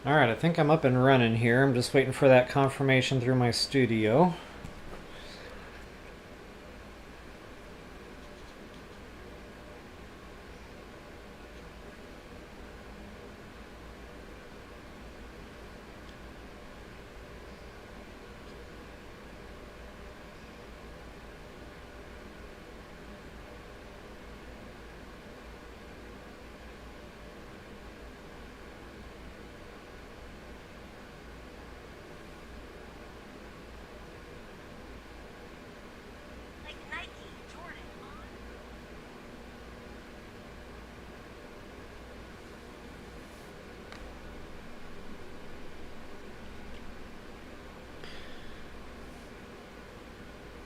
Alright, I think I'm up and running here. I'm just waiting for that confirmation through my studio.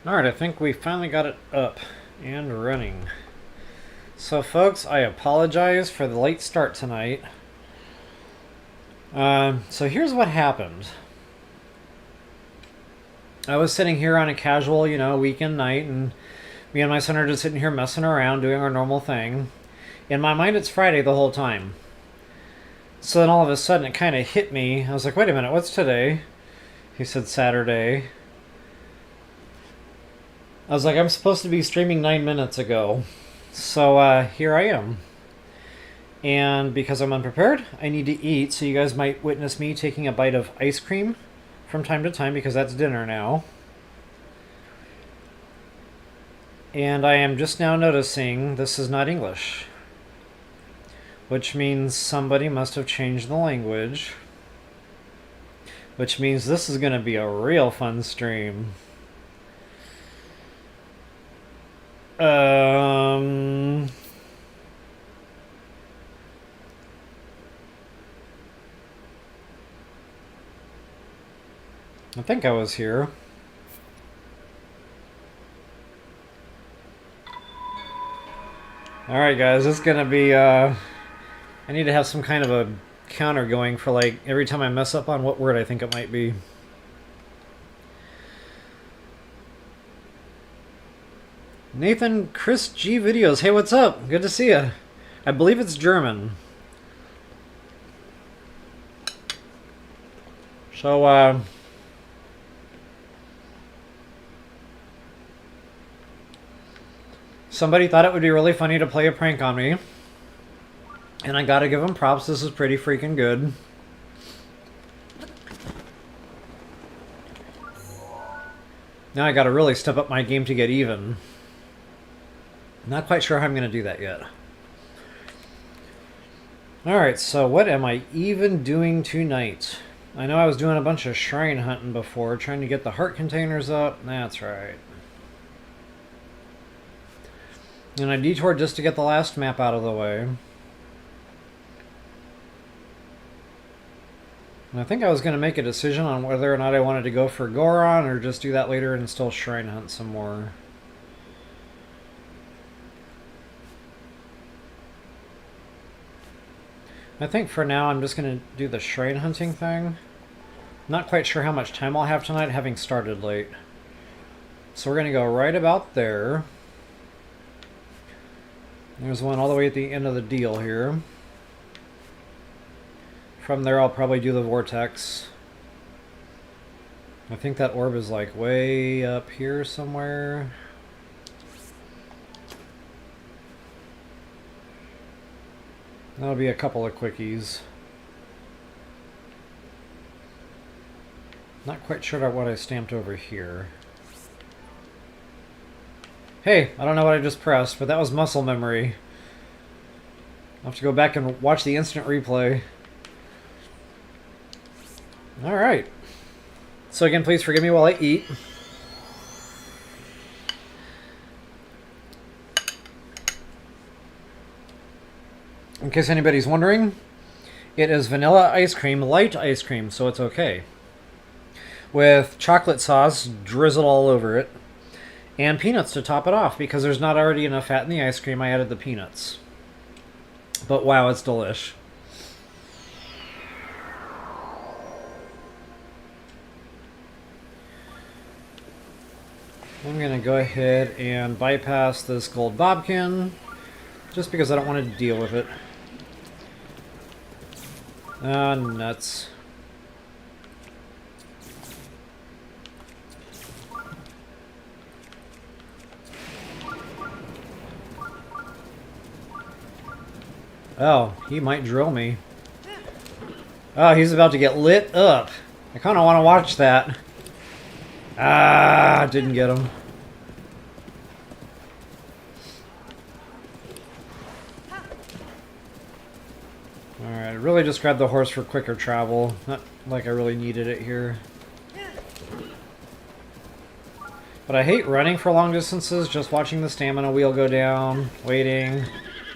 Alright, I think we finally got it up and running. So folks, I apologize for the late start tonight. So here's what happened. I was sitting here on a casual, weekend night, and me and my son are just sitting here messing around, doing our normal thing. In my mind, it's Friday the whole time. So then all of a sudden, it kind of hit me. I was like, wait a minute, what's today? He said Saturday. I was like, I'm supposed to be streaming 9 minutes ago. So here I am. And because I'm unprepared, I need to eat. So you guys might witness me taking a bite of ice cream from time to time because that's dinner now. And I am just now noticing this is not English, which means somebody must have changed the language, which means this is going to be a real fun stream. I think I was here. Alright guys, it's gonna be, I need to have some kind of a counter going for like every time I mess up on what word I think it might be. Nathan Chris G Videos, hey, what's up? Good to see you. I believe it's German. So, somebody thought it would be really funny to play a prank on me. And I gotta give them props, this is pretty freaking good. Now I gotta really step up my game to get even. Not quite sure how I'm going to do that yet. Alright, so what am I even doing tonight? I know I was doing a bunch of shrine hunting before, trying to get the heart containers up. That's right. And I detoured just to get the last map out of the way. And I think I was going to make a decision on whether or not I wanted to go for Goron or just do that later and still shrine hunt some more. I think for now I'm just going to do the shrine hunting thing. Not quite sure how much time I'll have tonight, having started late. So we're going to go right about there. There's one all the way at the end of the deal here. From there I'll probably do the vortex. I think that orb is like way up here somewhere. That'll be a couple of quickies. Not quite sure about what I stamped over here. Hey, I don't know what I just pressed, but that was muscle memory. I'll have to go back and watch the instant replay. Alright. So again, please forgive me while I eat. In case anybody's wondering, it is vanilla ice cream, light ice cream, so it's okay. With chocolate sauce drizzled all over it, and peanuts to top it off, because there's not already enough fat in the ice cream, I added the peanuts. But wow, it's delish. I'm going to go ahead and bypass this gold bobkin, just because I don't want to deal with it. Ah, nuts. Oh, he might drill me. Oh, he's about to get lit up. I kind of want to watch that. Ah, didn't get him. Alright, I really just grabbed the horse for quicker travel. Not like I really needed it here. But I hate running for long distances, just watching the stamina wheel go down, waiting,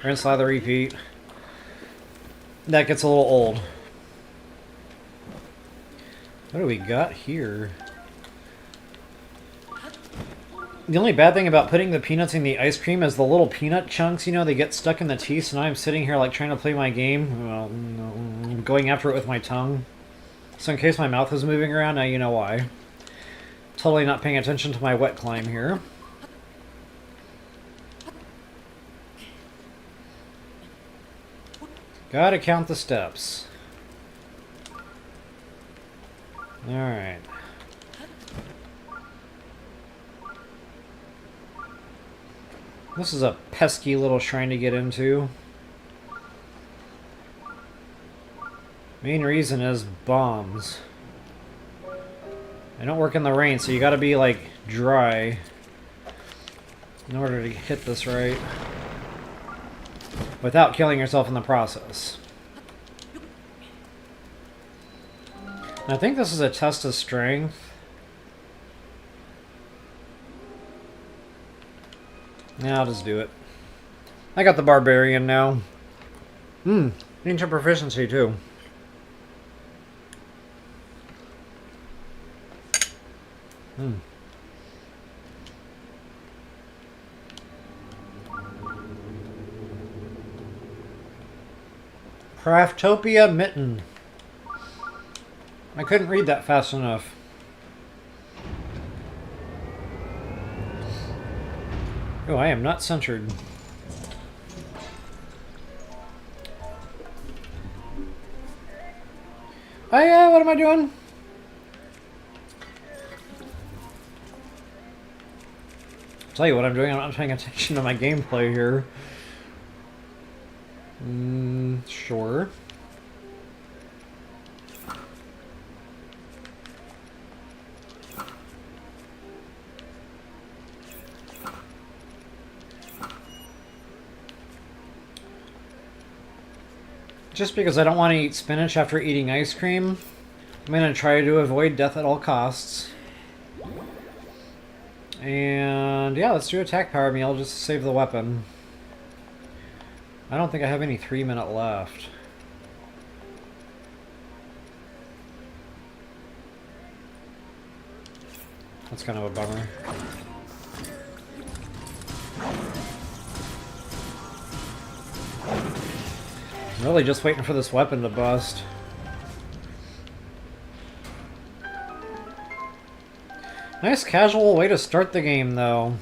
rinse, lather, repeat. That gets a little old. What do we got here? The only bad thing about putting the peanuts in the ice cream is the little peanut chunks, you know, they get stuck in the teeth, so now I'm sitting here like trying to play my game, well, going after it with my tongue. So in case my mouth is moving around, now you know why. Totally not paying attention to my wet climb here. Gotta count the steps. Alright. This is a pesky little shrine to get into. Main reason is bombs. I don't work in the rain, so you gotta be, like, dry in order to hit this right. Without killing yourself in the process. And I think this is a test of strength. Yeah, I'll just do it. I got the barbarian now. Ancient proficiency too. Craftopia Mitten. I couldn't read that fast enough. Oh, I am not censored. Oh yeah, what am I doing? I'll tell you what I'm doing, I'm not paying attention to my gameplay here. Sure. Just because I don't want to eat spinach after eating ice cream, I'm going to try to avoid death at all costs. And yeah, let's do attack power meal just to save the weapon. I don't think I have any 3-minute left. That's kind of a bummer. I'm really just waiting for this weapon to bust. Nice casual way to start the game, though.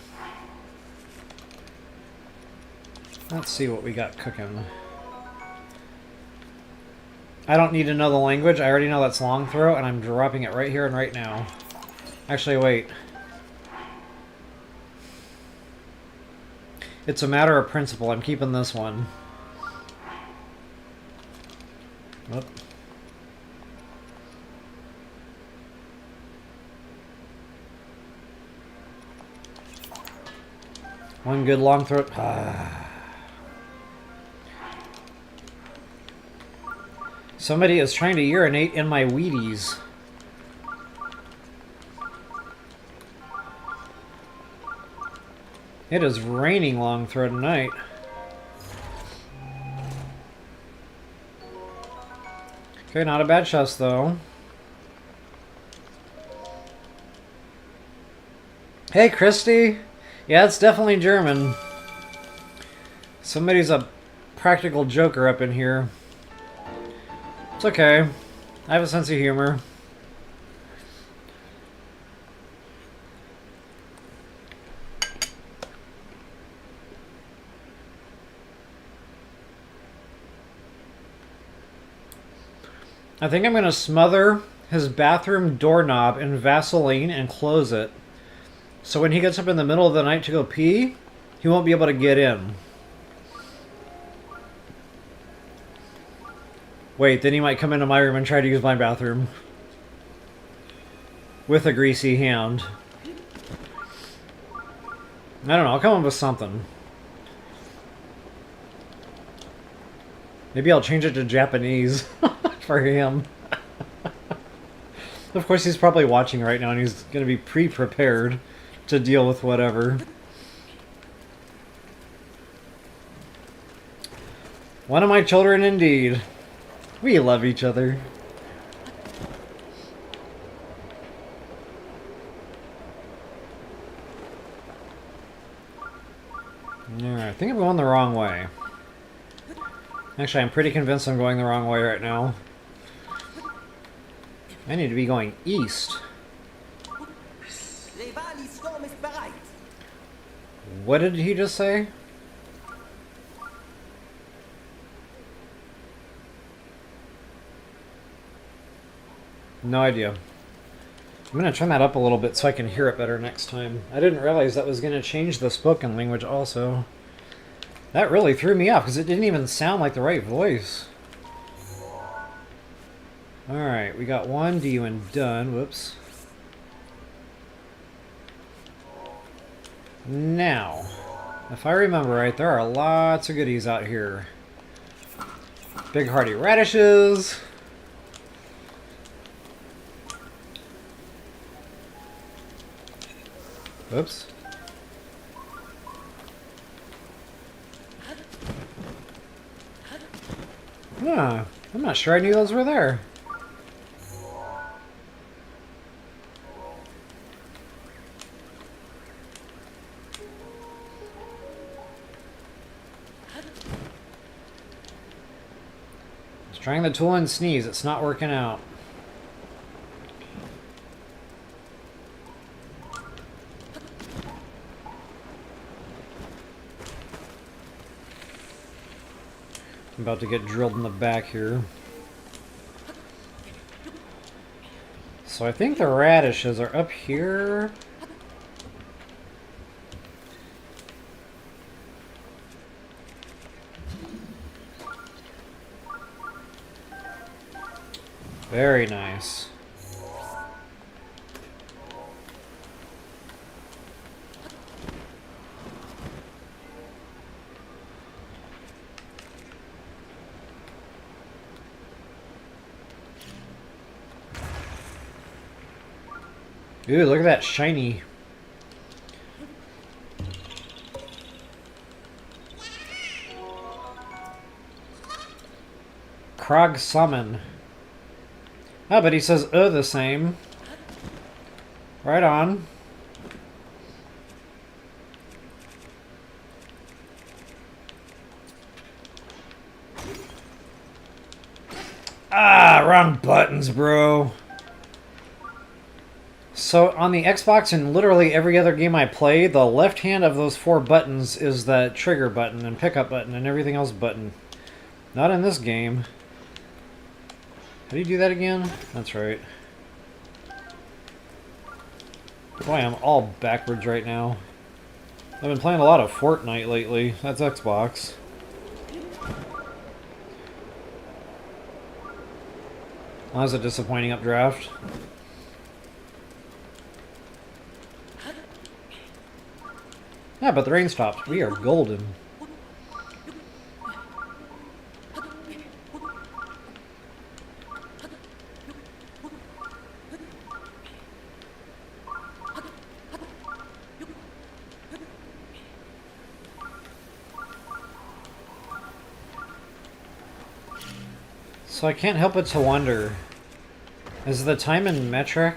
Let's see what we got cooking. I don't need to know the language. I already know that's long throw, and I'm dropping it right here and right now. Actually, wait. It's a matter of principle. I'm keeping this one. Whoop. One good long throw. Somebody is trying to urinate in my Wheaties. It is raining long throw tonight. Okay, not a bad chest though. Hey, Christy. Yeah, it's definitely German. Somebody's a practical joker up in here. It's okay. I have a sense of humor. I think I'm gonna smother his bathroom doorknob in Vaseline and close it. So when he gets up in the middle of the night to go pee, he won't be able to get in. Wait, then he might come into my room and try to use my bathroom. With a greasy hand. I don't know, I'll come up with something. Maybe I'll change it to Japanese for him. Of course, he's probably watching right now and he's going to be pre-prepared to deal with whatever. One of my children indeed. We love each other. Alright, I think I'm going the wrong way. Actually, I'm pretty convinced I'm going the wrong way right now. I need to be going east. What did he just say? No idea. I'm going to turn that up a little bit so I can hear it better next time. I didn't realize that was going to change the spoken language also. That really threw me off because it didn't even sound like the right voice. Alright, we got one D-Win done. Whoops. Now, if I remember right, there are lots of goodies out here. Big hearty radishes. Oops. Ah, I'm not sure I knew those were there. Just trying the tool and sneeze, it's not working out. I'm about to get drilled in the back here. So I think the radishes are up here. Very nice. Ooh, look at that shiny. Krog Summon. Oh, but he says the same. Right on. Ah, wrong buttons, bro. So on the Xbox and literally every other game I play, the left hand of those 4 buttons is the trigger button and pickup button and everything else button. Not in this game. How do you do that again? That's right. Boy, I'm all backwards right now. I've been playing a lot of Fortnite lately. That's Xbox. That was a disappointing updraft. Yeah, but the rain stopped. We are golden. So I can't help but to wonder, is the time in metric?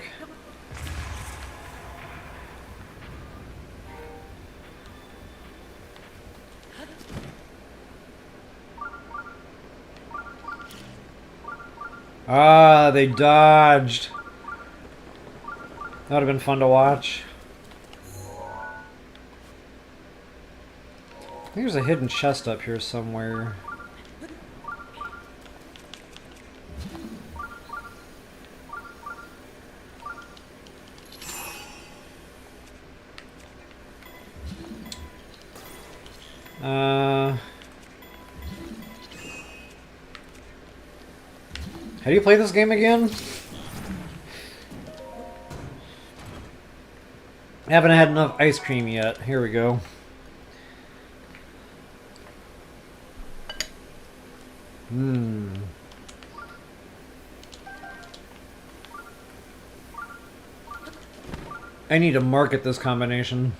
Ah, they dodged. That would have been fun to watch. I think there's a hidden chest up here somewhere. How do you play this game again? I haven't had enough ice cream yet. Here we go. I need to market this combination.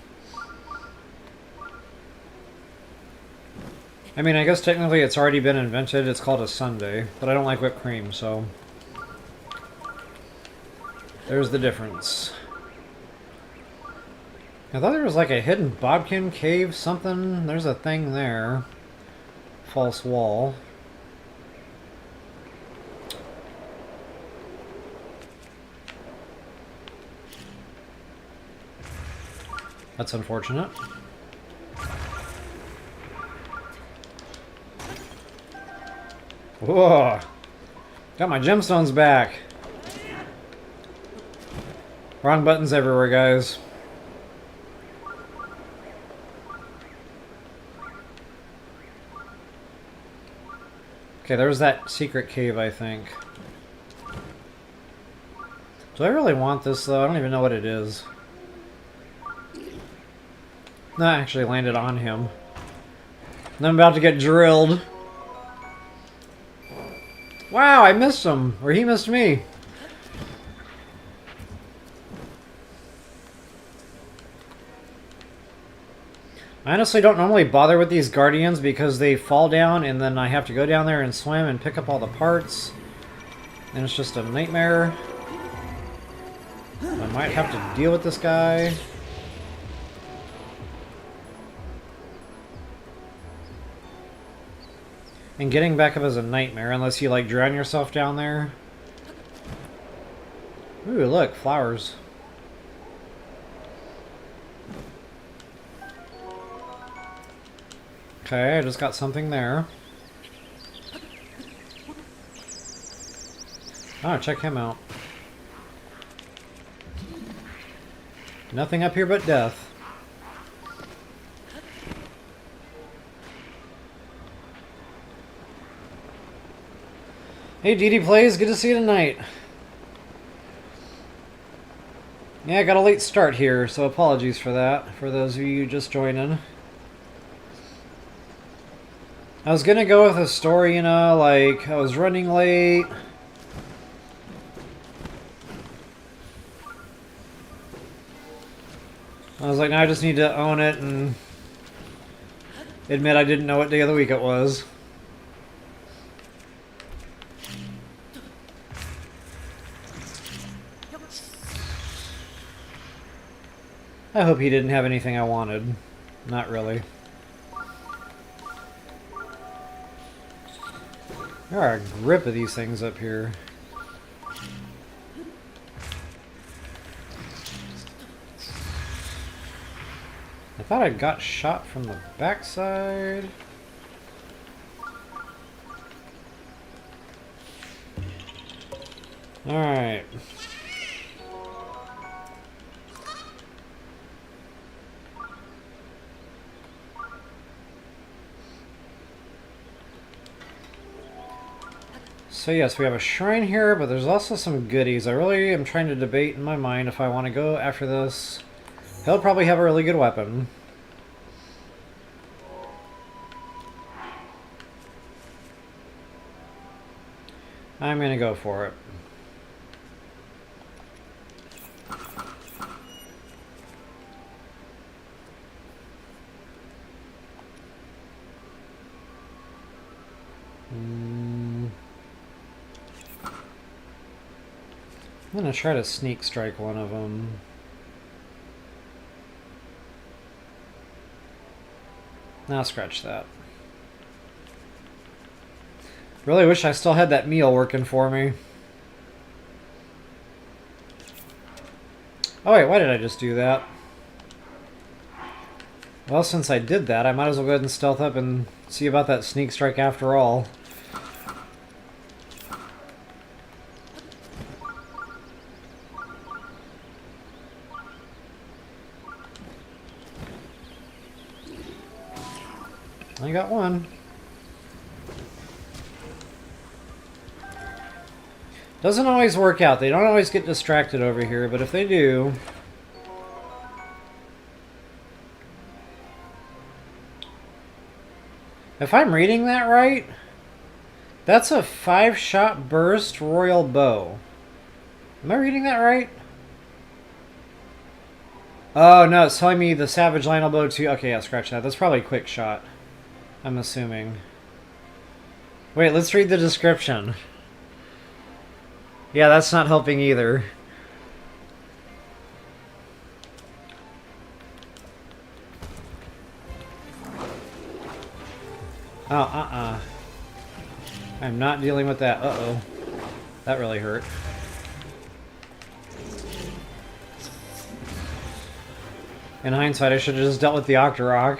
I mean, I guess technically it's already been invented. It's called a sundae, but I don't like whipped cream, so there's the difference. I thought there was like a hidden Bodkin cave, something. There's a thing there. False wall. That's unfortunate. Whoa! Got my gemstones back. Wrong buttons everywhere, guys. Okay, there's that secret cave, I think. Do I really want this, though? I don't even know what it is. No, I actually landed on him. And I'm about to get drilled. Wow, I missed him. Or he missed me. I honestly don't normally bother with these guardians because they fall down and then I have to go down there and swim and pick up all the parts. And it's just a nightmare. I might have to deal with this guy. And getting back up is a nightmare unless you like drown yourself down there. Ooh, look, flowers. Okay, I just got something there. Oh, check him out. Nothing up here but death. Hey, DD Plays, good to see you tonight. Yeah, I got a late start here, so apologies for that, for those of you just joining. I was gonna go with a story, you know, like, I was running late. I was like, no, I just need to own it and admit I didn't know what day of the week it was. I hope he didn't have anything I wanted. Not really. There are a grip of these things up here. I thought I got shot from the backside. Alright. So yes, we have a shrine here, but there's also some goodies. I really am trying to debate in my mind if I want to go after this. He'll probably have a really good weapon. I'm gonna go for it. I'm gonna try to sneak strike one of them. Now scratch that. Really wish I still had that meal working for me. Oh wait, why did I just do that? Well, since I did that, I might as well go ahead and stealth up and see about that sneak strike after all. got one. Doesn't always work out. They don't always get distracted over here, but if they do... If I'm reading that right, that's a 5-shot burst royal bow. Am I reading that right? Oh, no, it's telling me the Savage Lionel bow too. Okay, yeah, scratch that. That's probably a quick shot, I'm assuming. Wait, let's read the description. Yeah, that's not helping either. Oh, I'm not dealing with that. Uh-oh. That really hurt. In hindsight, I should have just dealt with the Octorok.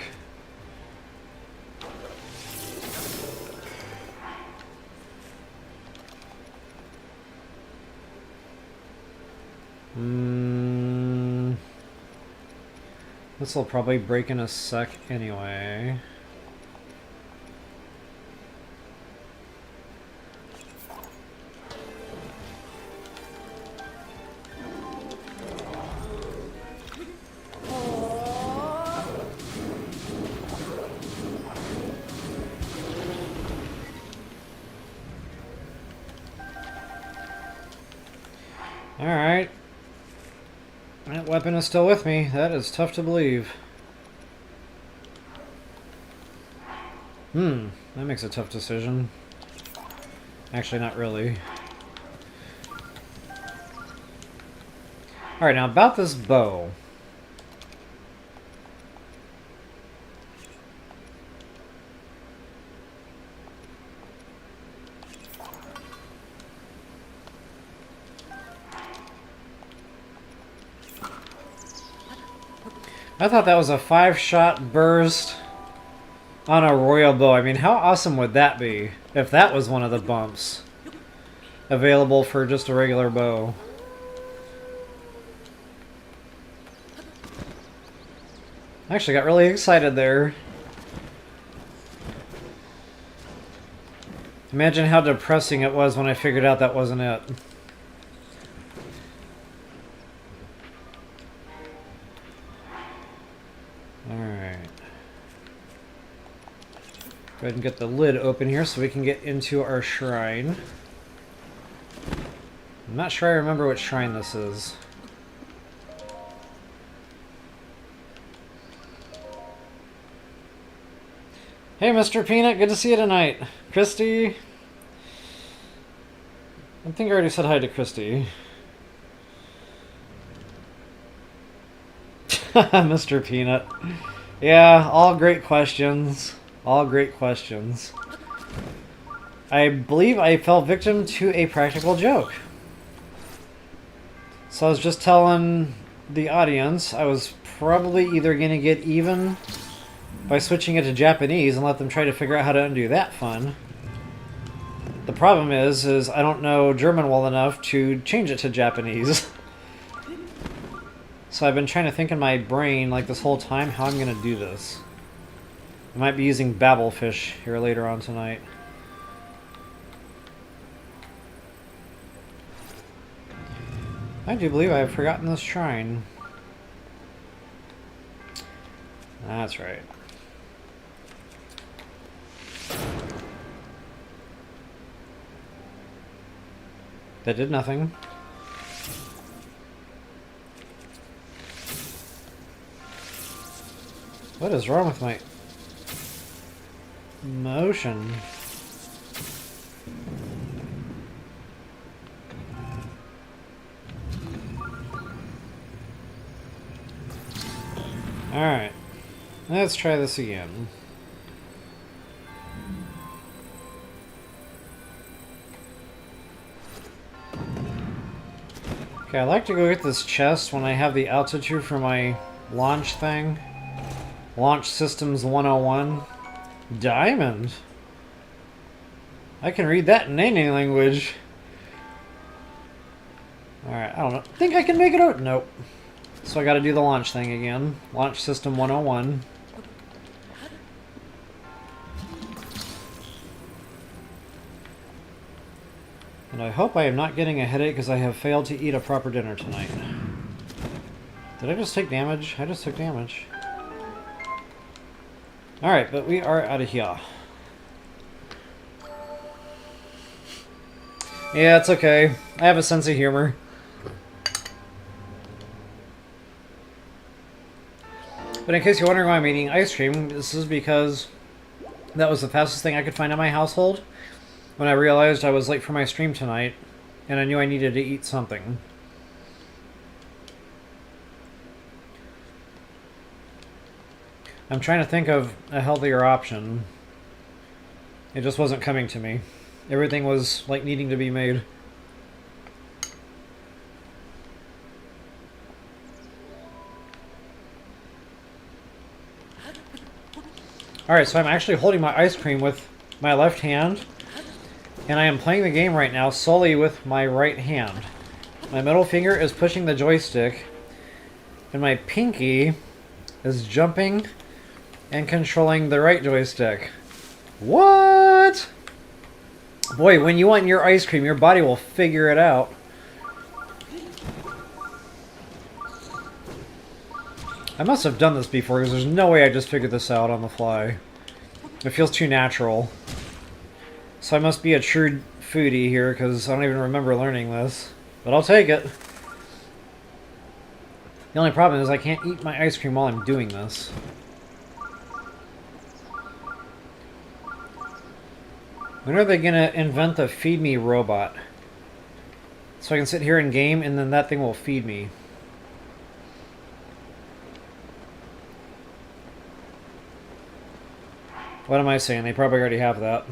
This will probably break in a sec anyway. Alright. That weapon is still with me. That is tough to believe. That makes a tough decision. Actually, not really. Alright, now about this bow. I thought that was a 5-shot burst on a royal bow. I mean, how awesome would that be if that was one of the bumps available for just a regular bow? I actually got really excited there. Imagine how depressing it was when I figured out that wasn't it. Go ahead and get the lid open here so we can get into our shrine. I'm not sure I remember what shrine this is. Hey, Mr. Peanut, good to see you tonight. Christy? I think I already said hi to Christy. Mr. Peanut. Yeah, all great questions. All great questions. I believe I fell victim to a practical joke. So I was just telling the audience I was probably either going to get even by switching it to Japanese and let them try to figure out how to undo that fun. The problem is I don't know German well enough to change it to Japanese. So I've been trying to think in my brain, like this whole time, how I'm going to do this. I might be using Babelfish here later on tonight. I do believe I have forgotten this shrine. That's right. That did nothing. What is wrong with my motion? Alright. Let's try this again. Okay, I like to go get this chest when I have the altitude for my launch thing. Launch Systems 101. Diamond? I can read that in any language. Alright, I don't know. Think I can make it out? Nope. So I gotta do the launch thing again. Launch System 101. And I hope I am not getting a headache because I have failed to eat a proper dinner tonight. Did I just take damage? I just took damage. Alright, but we are out of here. Yeah, it's okay. I have a sense of humor. But in case you're wondering why I'm eating ice cream, this is because that was the fastest thing I could find in my household when I realized I was late for my stream tonight and I knew I needed to eat something. I'm trying to think of a healthier option. It just wasn't coming to me. Everything was like needing to be made. Alright, so I'm actually holding my ice cream with my left hand, and I am playing the game right now solely with my right hand. My middle finger is pushing the joystick, and my pinky is jumping and controlling the right joystick. What? Boy, when you want your ice cream, your body will figure it out. I must have done this before, because there's no way I just figured this out on the fly. It feels too natural. So I must be a true foodie here, because I don't even remember learning this. But I'll take it. The only problem is I can't eat my ice cream while I'm doing this. When are they gonna invent the feed me robot? So I can sit here and game, and then that thing will feed me. What am I saying? They probably already have that.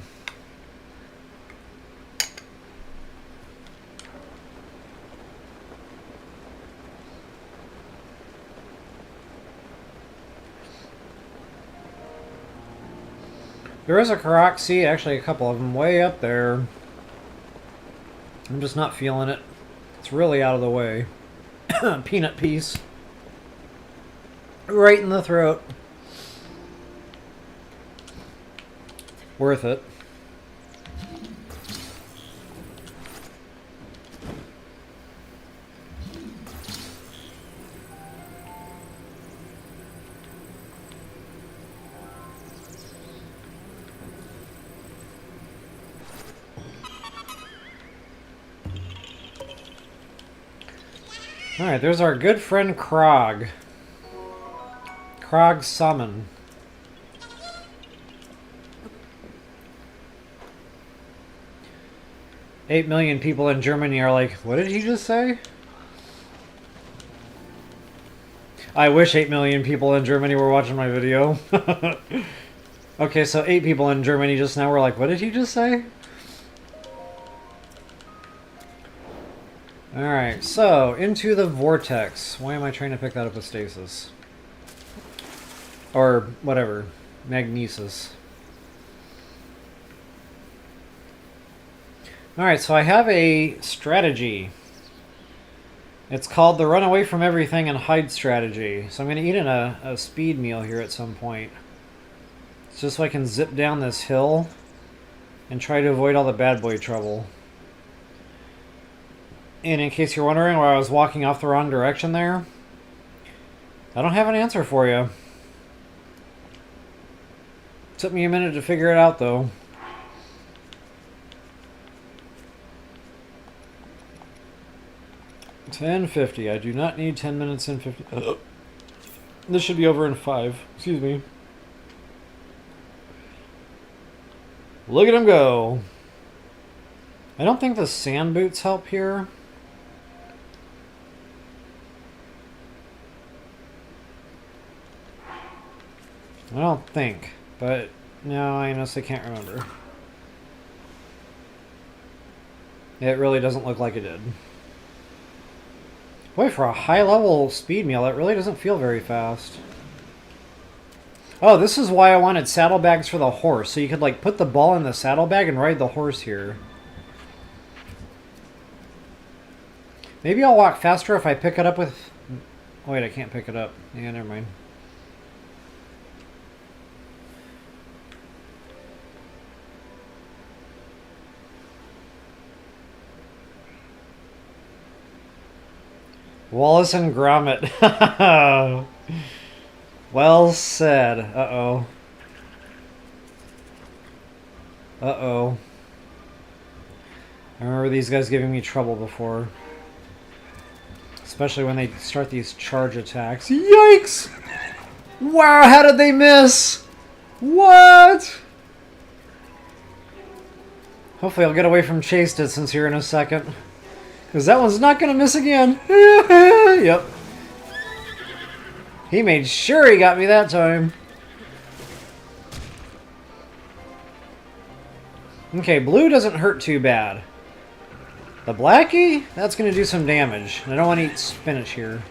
There is a Karoxy, actually a couple of them, way up there. I'm just not feeling it. It's really out of the way. Peanut piece. Right in the throat. Worth it. Alright, there's our good friend Krog. Krog Summon. $8 million people in Germany are like, what did he just say? I wish 8 million people in Germany were watching my video. Okay, so 8 people in Germany just now were like, what did he just say? Alright, so, into the Vortex. Why am I trying to pick that up with Stasis? Or, whatever. Magnesis. Alright, so I have a strategy. It's called the run away from everything and hide strategy. So I'm going to eat in a speed meal here at some point. It's just so I can zip down this hill and try to avoid all the bad boy trouble. And in case you're wondering why I was walking off the wrong direction there, I don't have an answer for you. Took me a minute to figure it out, though. $10.50. I do not need 10 minutes and 50. This should be over in 5. Excuse me. Look at him go. I don't think the sand boots help here. I don't think, but no, I honestly can't remember. It really doesn't look like it did. Boy, for a high-level speed meal, that really doesn't feel very fast. Oh, this is why I wanted saddlebags for the horse, so you could like put the ball in the saddlebag and ride the horse here. Maybe I'll walk faster if I pick it up with... Oh, wait, I can't pick it up. Yeah, never mind. Wallace and Gromit. Well said. Uh-oh. Uh-oh. I remember these guys giving me trouble before. Especially when they start these charge attacks. Yikes! Wow, how did they miss? What? Hopefully I'll get away from chase distance here in a second. Because that one's not going to miss again. Yep. He made sure he got me that time. Okay, blue doesn't hurt too bad. The blackie? That's going to do some damage. I don't want to eat spinach here.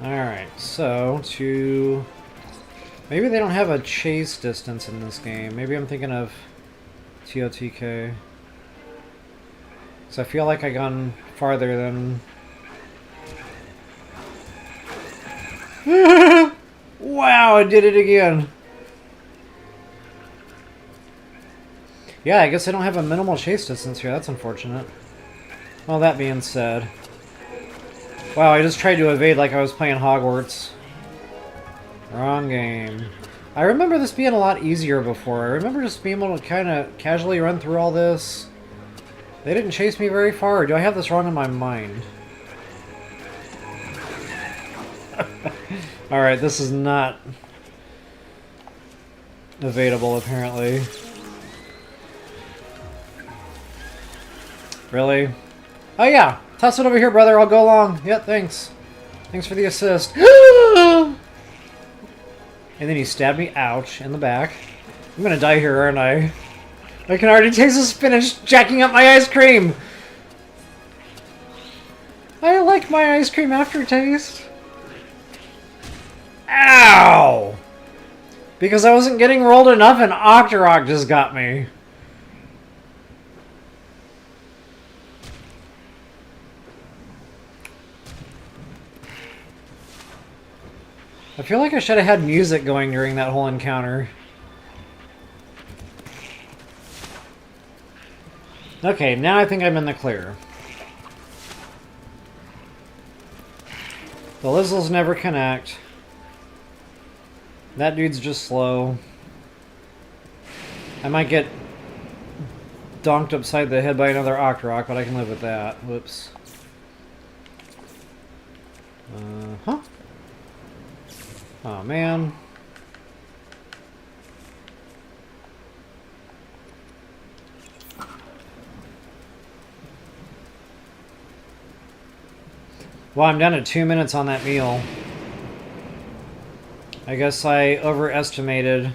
Alright, so to... Maybe they don't have a chase distance in this game. Maybe I'm thinking of TOTK. Because I feel like I've gone farther than... Wow, I did it again. Yeah, I guess I don't have a minimal chase distance here. That's unfortunate. Well, that being said... Wow, I just tried to evade like I was playing Hogwarts. Wrong game. I remember this being a lot easier before. I remember just being able to kind of casually run through all this. They didn't chase me very far. Or do I have this wrong in my mind? Alright, this is not evadable, apparently. Really? Oh yeah! Toss it over here, brother. I'll go along. Yeah, thanks. Thanks for the assist. And then he stabbed me, ouch, in the back. I'm gonna die here, aren't I? I can already taste the spinach jacking up my ice cream! I like my ice cream aftertaste. Ow! Because I wasn't getting rolled enough and Octorok just got me. I feel like I should have had music going during that whole encounter. Okay, now I think I'm in the clear. The Lizzles never connect. That dude's just slow. I might get donked upside the head by another Octorok, but I can live with that. Whoops. Huh? Oh, man. Well, I'm down to 2 minutes on that meal. I guess I overestimated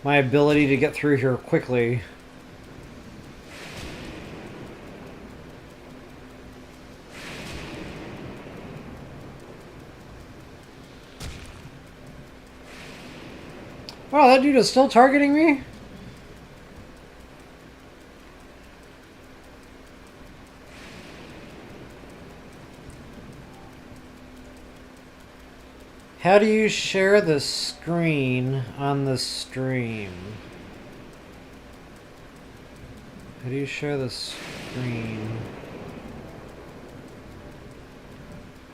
my ability to get through here quickly. Wow, that dude is still targeting me? How do you share the screen on the stream? How do you share the screen?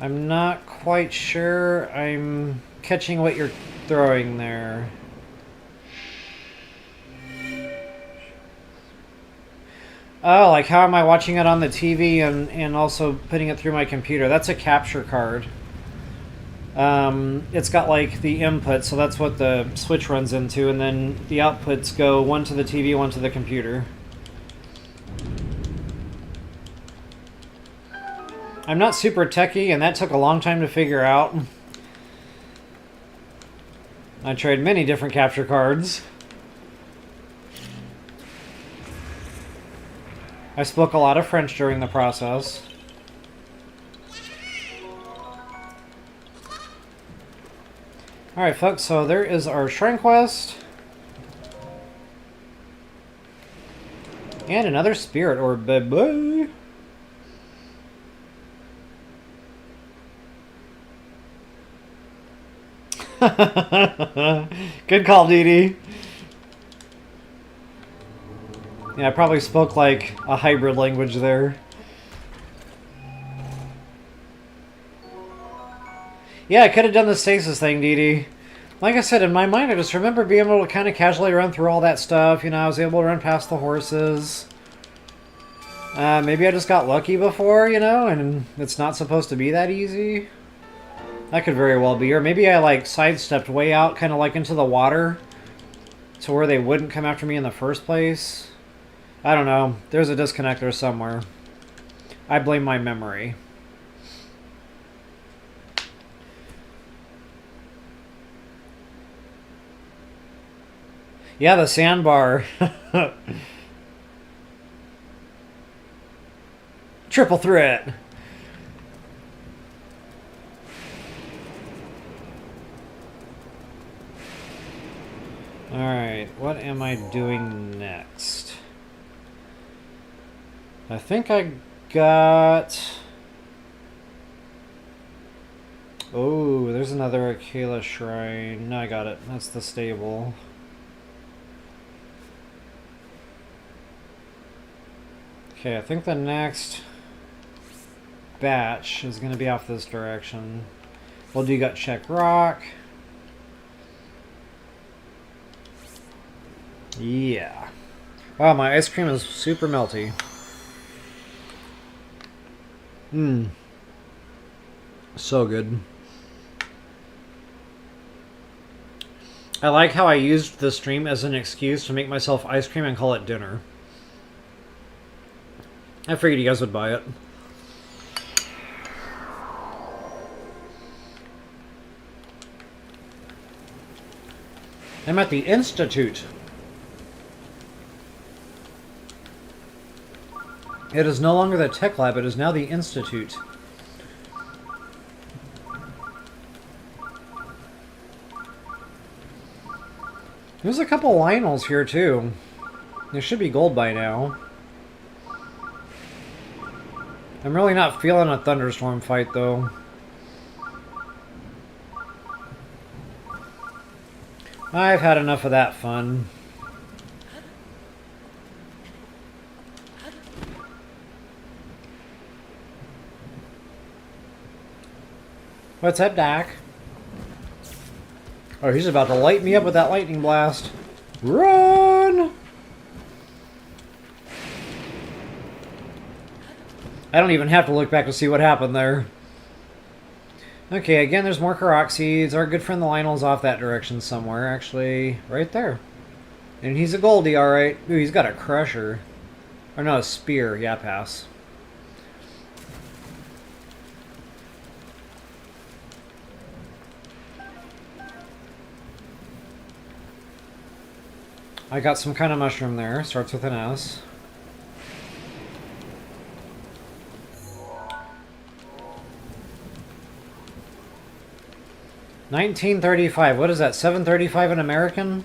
I'm not quite sure I'm catching what you're throwing there. Oh, like how am I watching it on the TV and also putting it through my computer? That's a capture card. It's got like the input, so that's what the switch runs into, and then the outputs go one to the TV, one to the computer. I'm not super techie, and that took a long time to figure out. I tried many different capture cards. I spoke a lot of French during the process. Alright folks, so there is our shrine quest. And another spirit orb, baby. Good call, Dee Dee. Yeah, I probably spoke like a hybrid language there. Yeah, I could have done the stasis thing, Dee Dee. Like I said, in my mind, I just remember being able to kind of casually run through all that stuff. You know, I was able to run past the horses. Maybe I just got lucky before, you know, and it's not supposed to be that easy. That could very well be. Or maybe I, like, sidestepped way out, kind of like into the water, to where they wouldn't come after me in the first place. I don't know. There's a disconnect there somewhere. I blame my memory. Yeah, the sandbar. Triple threat. Alright, what am I doing next? I think I got... Oh, there's another Akela shrine. No, I got it. That's the stable. Okay, I think the next batch is going to be off this direction. We'll do gut check rock. Yeah. Wow, my ice cream is super melty. Mmm. So good. I like how I used the stream as an excuse to make myself ice cream and call it dinner. I figured you guys would buy it. I'm at the Institute. It is no longer the Tech Lab, it is now the Institute. There's a couple Lionels here too. There should be gold by now. I'm really not feeling a thunderstorm fight though. I've had enough of that fun. What's up, Doc? Oh, he's about to light me up with that lightning blast. Run! I don't even have to look back to see what happened there. Okay, again, there's more Korok seeds. Our good friend the Lionel's off that direction somewhere. Actually, right there. And he's a Goldie, alright. Ooh, he's got a Crusher. Or no, a Spear. Yeah, pass. I got some kind of mushroom there. Starts with an S. $19.35. What is that? $7.35 in American?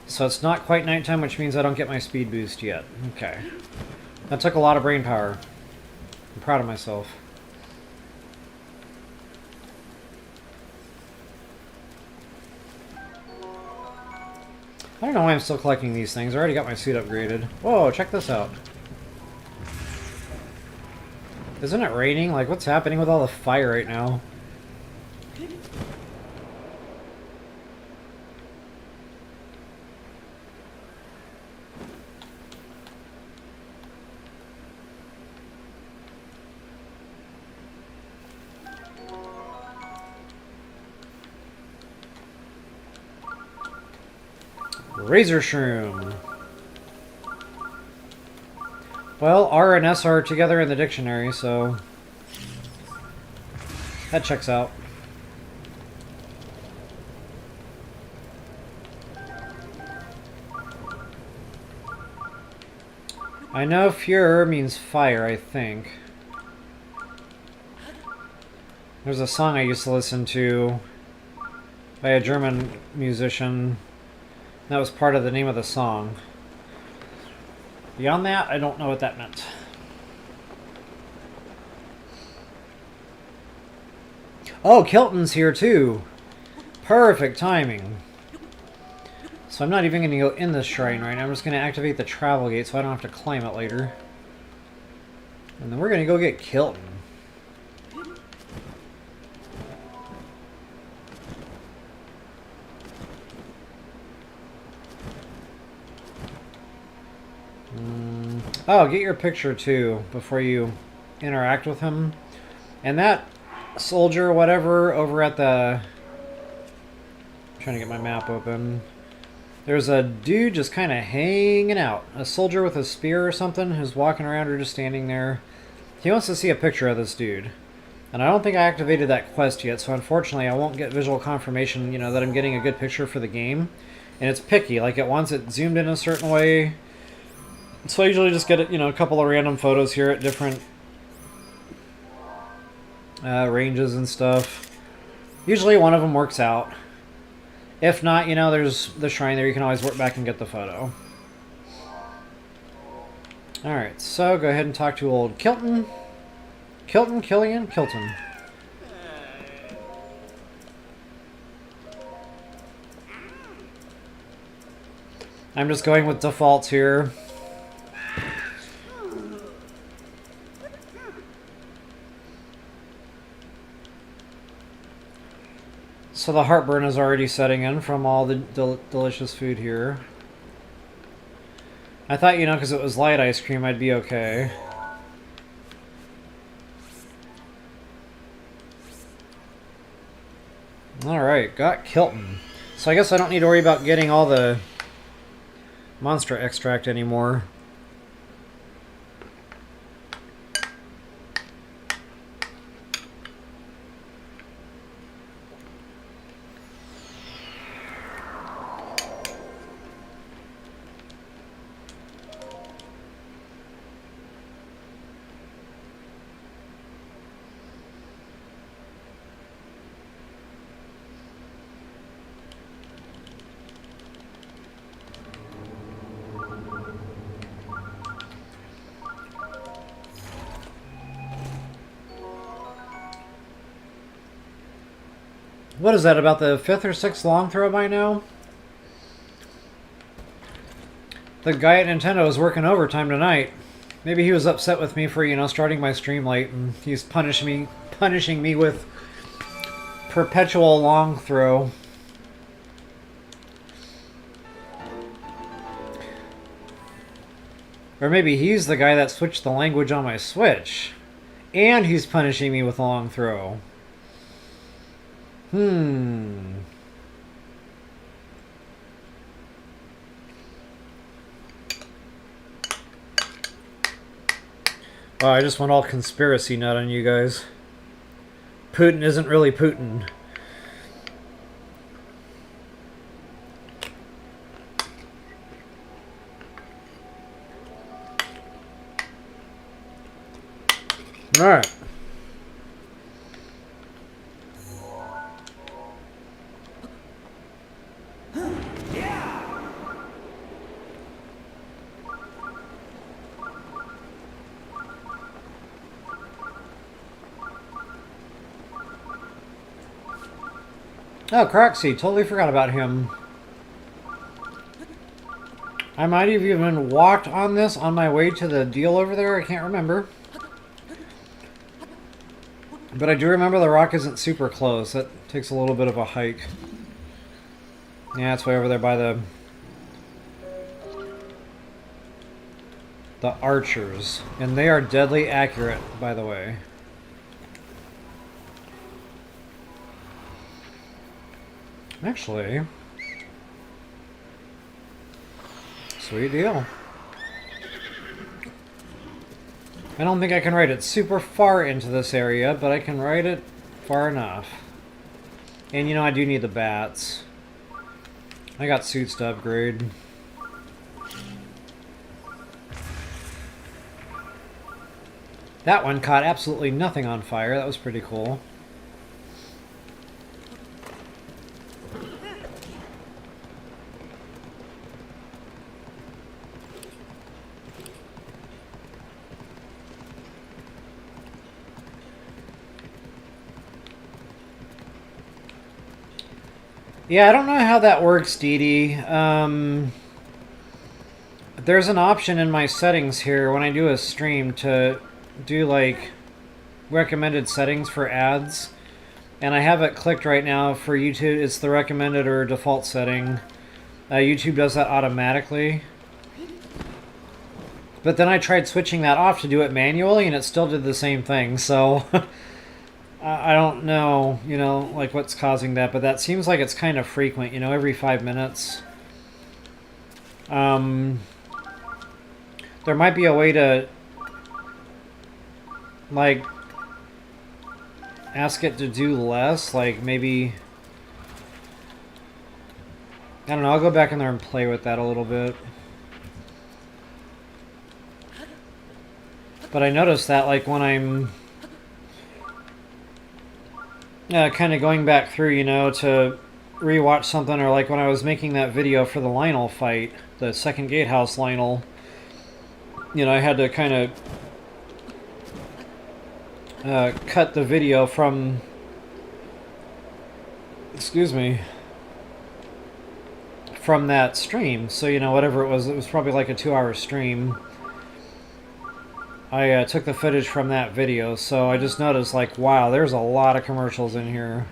So it's not quite nighttime, which means I don't get my speed boost yet. Okay. That took a lot of brain power. I'm proud of myself. I don't know why I'm still collecting these things. I already got my suit upgraded. Whoa, check this out. Isn't it raining? Like, what's happening with all the fire right now? Razor Shroom. Well, R and S are together in the dictionary, so that checks out. I know Furor means fire, I think. There's a song I used to listen to by a German musician. That was part of the name of the song. Beyond that, I don't know what that meant. Oh, Kilton's here too. Perfect timing. So I'm not even going to go in this shrine right now. I'm just going to activate the travel gate so I don't have to climb it later. And then we're going to go get Kilton. Oh, get your picture too before you interact with him. And that soldier or whatever over at the... I'm trying to get my map open. There's a dude just kind of hanging out. A soldier with a spear or something who's walking around or just standing there. He wants to see a picture of this dude. And I don't think I activated that quest yet, so unfortunately I won't get visual confirmation, you know, that I'm getting a good picture for the game. And it's picky, like it wants it zoomed in a certain way. So I usually just get, you know, a couple of random photos here at different ranges and stuff. Usually one of them works out. If not, you know, there's the shrine there. You can always work back and get the photo. Alright, so go ahead and talk to old Kilton. Killian? Kilton. I'm just going with defaults here. So the heartburn is already setting in from all the delicious food here. I thought, you know, because it was light ice cream, I'd be okay. Alright, got Kilton. So I guess I don't need to worry about getting all the monster extract anymore. What is that, about the 5th or 6th long throw by now? The guy at Nintendo was working overtime tonight. Maybe he was upset with me for, you know, starting my stream late, and he's punishing me with perpetual long throw. Or maybe he's the guy that switched the language on my Switch. And he's punishing me with long throw. Well, I just went all conspiracy nut on you guys. Putin isn't really Putin. Alright. Oh, Croxy, totally forgot about him. I might have even walked on this on my way to the deal over there, I can't remember. But I do remember the rock isn't super close. That takes a little bit of a hike. Yeah, it's way over there by the archers. And they are deadly accurate, by the way. Actually, sweet deal. I don't think I can ride it super far into this area, but I can ride it far enough. And you know, I do need the bats. I got suits to upgrade. That one caught absolutely nothing on fire. That was pretty cool. Yeah, I don't know how that works, Dee Dee. There's an option in my settings here when I do a stream to do like recommended settings for ads. And I have it clicked right now for YouTube. It's the recommended or default setting. YouTube does that automatically. But then I tried switching that off to do it manually and it still did the same thing. So I don't know, you know, like what's causing that. But that seems like it's kind of frequent, you know, every 5 minutes. There might be a way to, like, ask it to do less. Like, maybe... I don't know, I'll go back in there and play with that a little bit. But I noticed that, like, when I'm... kind of going back through, you know, to rewatch something, or like when I was making that video for the Lynel fight, the second Gatehouse Lynel, you know, I had to kind of cut the video from, excuse me, from that stream. So, you know, whatever it was probably like a 2-hour stream. I took the footage from that video, so I just noticed, like, wow, there's a lot of commercials in here.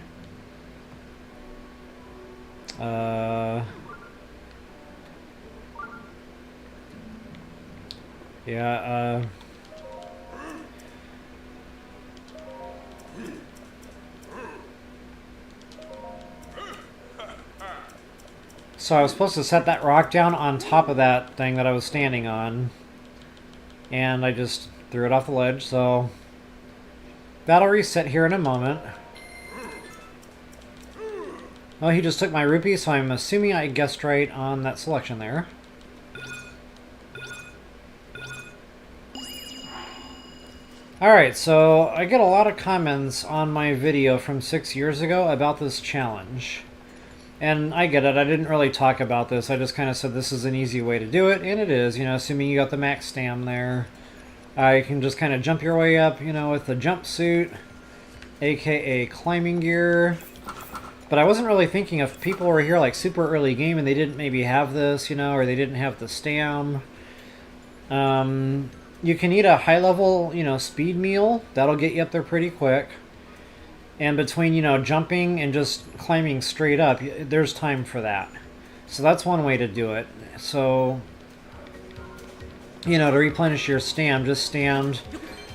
Yeah, so I was supposed to set that rock down on top of that thing that I was standing on. And I just threw it off the ledge, so that'll reset here in a moment. Well, he just took my rupee, so I'm assuming I guessed right on that selection there. Alright, so I get a lot of comments on my video from 6 years ago about this challenge. And I get it, I didn't really talk about this, I just kind of said this is an easy way to do it, and it is, you know, assuming you got the max stam there. You can just kind of jump your way up, you know, with the jumpsuit, aka climbing gear. But I wasn't really thinking if people were here like super early game and they didn't maybe have this, you know, or they didn't have the stam. You can eat a high level, you know, speed meal. That'll get you up there pretty quick. And between, you know, jumping and just climbing straight up, there's time for that. So that's one way to do it. So, you know, to replenish your stam, just stand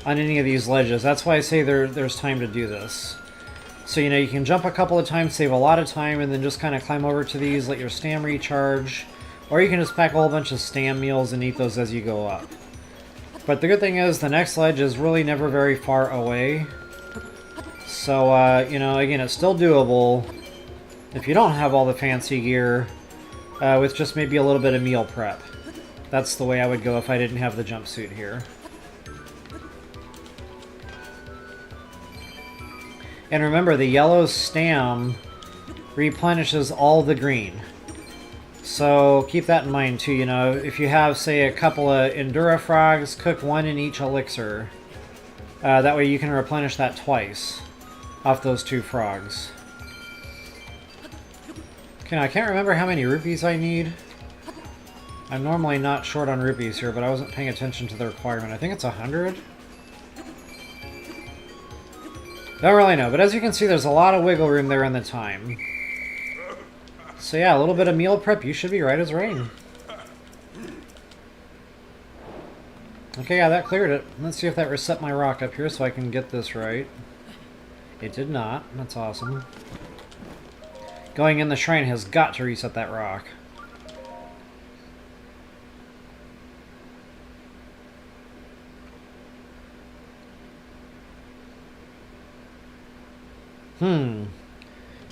on any of these ledges. That's why I say there's time to do this. So, you know, you can jump a couple of times, save a lot of time, and then just kind of climb over to these, let your stam recharge. Or you can just pack a whole bunch of stam meals and eat those as you go up. But the good thing is the next ledge is really never very far away. So, you know, again, it's still doable if you don't have all the fancy gear with just maybe a little bit of meal prep. That's the way I would go if I didn't have the jumpsuit here. And remember, the yellow stam replenishes all the green. So keep that in mind too, you know, if you have, say, a couple of Endura frogs, cook one in each elixir. That way you can replenish that twice off those 2 frogs. Okay, now I can't remember how many rupees I need. I'm normally not short on rupees here, but I wasn't paying attention to the requirement. I think it's 100? Don't really know, but as you can see, there's a lot of wiggle room there in the time. So yeah, a little bit of meal prep, you should be right as rain. Okay, yeah, that cleared it. Let's see if that reset my rock up here so I can get this right. It did not. That's awesome. Going in the shrine has got to reset that rock.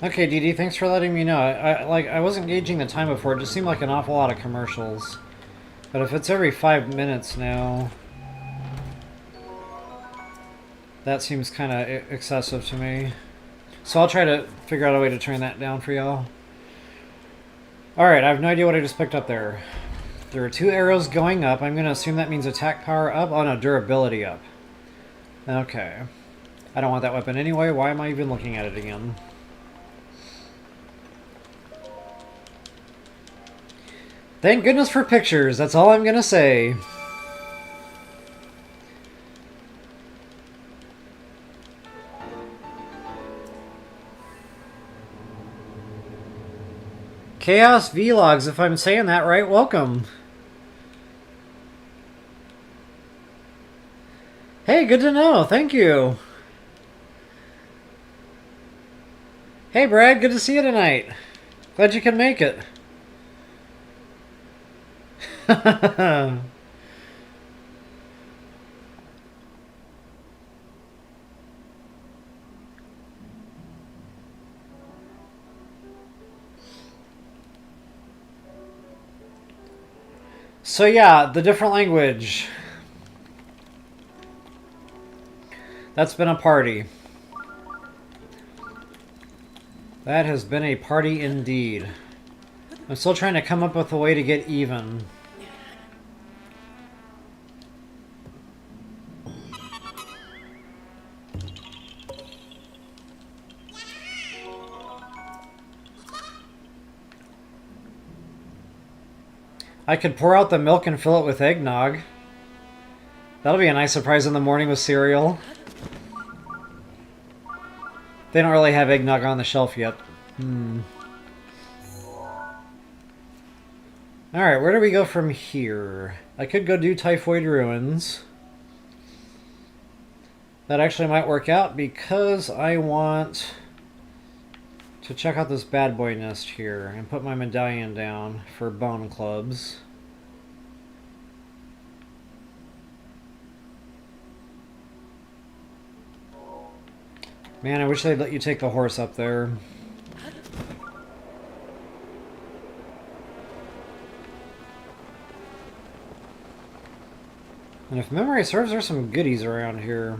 Okay, Dee Dee, thanks for letting me know. I wasn't gauging the time before. It just seemed like an awful lot of commercials. But if it's every 5 minutes now, that seems kind of excessive to me. So I'll try to figure out a way to turn that down for y'all. Alright, I have no idea what I just picked up there. There are 2 arrows going up. I'm going to assume that means attack power up. Oh no, durability up. Okay. I don't want that weapon anyway. Why am I even looking at it again? Thank goodness for pictures, that's all I'm gonna say. Chaos Vlogs, if I'm saying that right, welcome. Hey, good to know, thank you. Hey Brad, good to see you tonight. Glad you can make it. So yeah, the different language. That's been a party. That has been a party indeed. I'm still trying to come up with a way to get even. I could pour out the milk and fill it with eggnog. That'll be a nice surprise in the morning with cereal. They don't really have eggnog on the shelf yet. Alright, where do we go from here? I could go do Typhoid Ruins. That actually might work out because I want to check out this bad boy nest here and put my medallion down for bone clubs. Man, I wish they'd let you take the horse up there. And if memory serves, there's some goodies around here.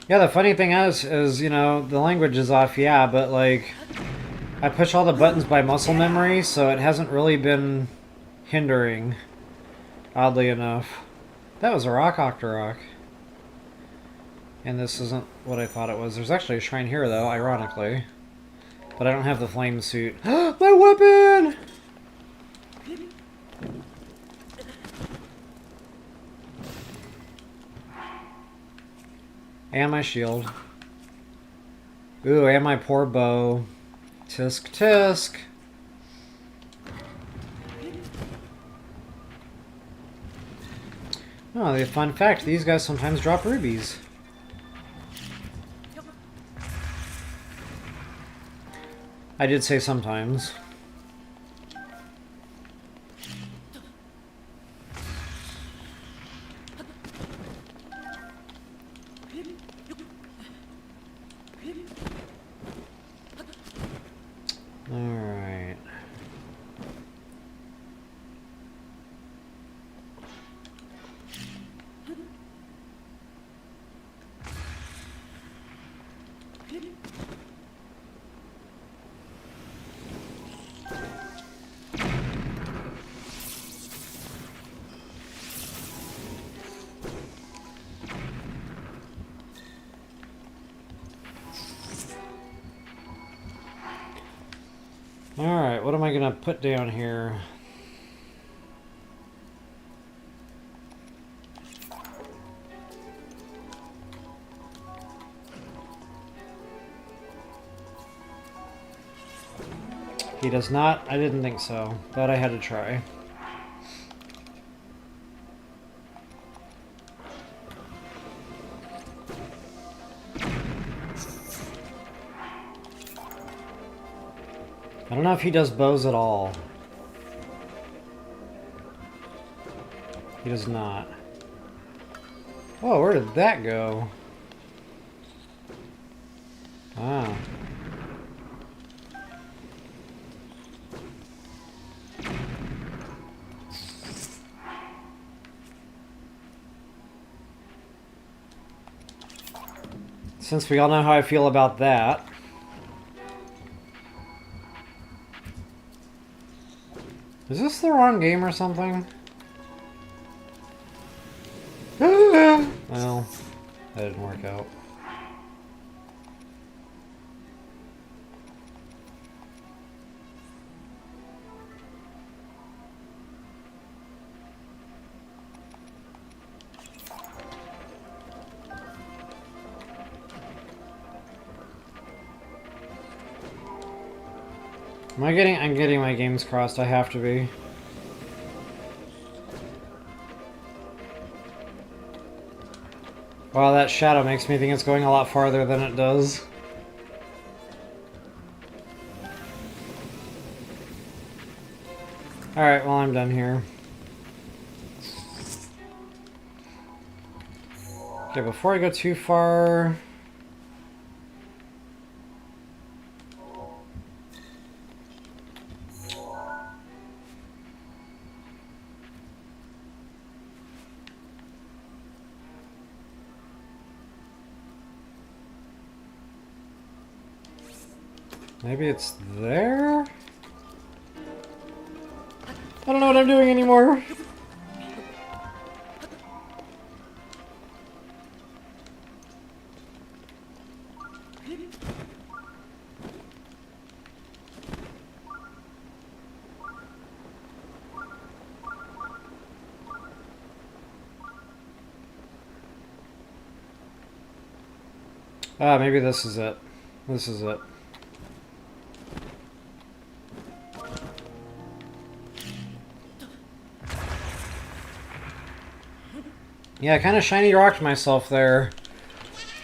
Yeah, the funny thing is, you know, the language is off, yeah, but, like, I push all the buttons by muscle memory, so it hasn't really been hindering, oddly enough. That was a rock Octorok. And this isn't what I thought it was. There's actually a shrine here, though, ironically. But I don't have the flame suit. My weapon! And my shield. Ooh, and my poor bow. Tisk tisk. Oh, the fun fact, these guys sometimes drop rubies. I did say sometimes. Alright. Alright, what am I gonna put down here? He does not? I didn't think so, but I had to try. I don't know if he does bows at all. He does not. Whoa, where did that go? Ah. Since we all know how I feel about that. Is this the wrong game or something? Well, that didn't work out. I'm getting my games crossed. I have to be. Wow, that shadow makes me think it's going a lot farther than it does. Alright, well, I'm done here. Okay, before I go too far... Maybe it's there? I don't know what I'm doing anymore. Ah, maybe this is it. This is it. Yeah, I kind of shiny rocked myself there.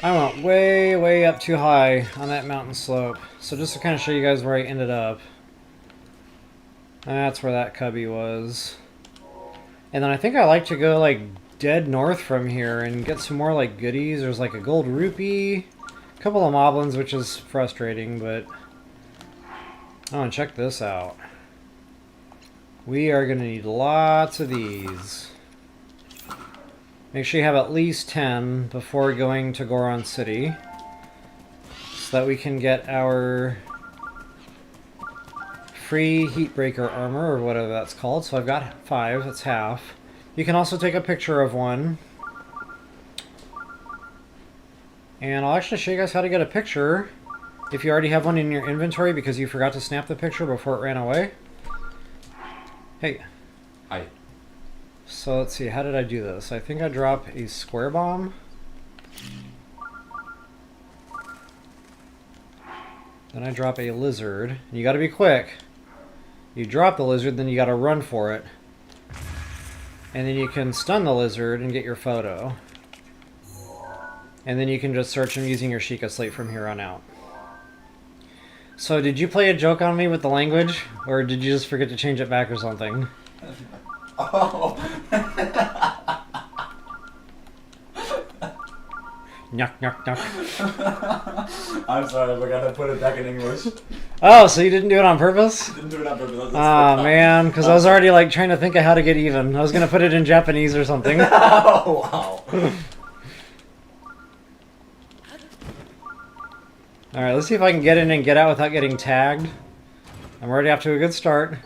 I went way, way up too high on that mountain slope. So just to kind of show you guys where I ended up. That's where that cubby was. And then I think I like to go like dead north from here and get some more like goodies. There's like a gold rupee, a couple of moblins, which is frustrating, but... Oh, and check this out. We are going to need lots of these. Make sure you have at least 10 before going to Goron City, so that we can get our free Heatbreaker armor, or whatever that's called. So I've got 5, that's half. You can also take a picture of one. And I'll actually show you guys how to get a picture if you already have one in your inventory because you forgot to snap the picture before it ran away. Hey. Hi. So let's see, how did I do this? I think I drop a square bomb. Then I drop a lizard. And you gotta be quick. You drop the lizard, then you gotta run for it. And then you can stun the lizard and get your photo. And then you can just search him using your Sheikah Slate from here on out. So did you play a joke on me with the language? Or did you just forget to change it back or something? Oh. Nyuk, nyuk, nyuk. I'm sorry, I forgot to put it back in English. Oh, so you didn't do it on purpose? Didn't do it on purpose. Oh man, because I was already like trying to think of how to get even. I was gonna put it in Japanese or something. Oh, wow. Alright, let's see if I can get in and get out without getting tagged. I'm already off to a good start.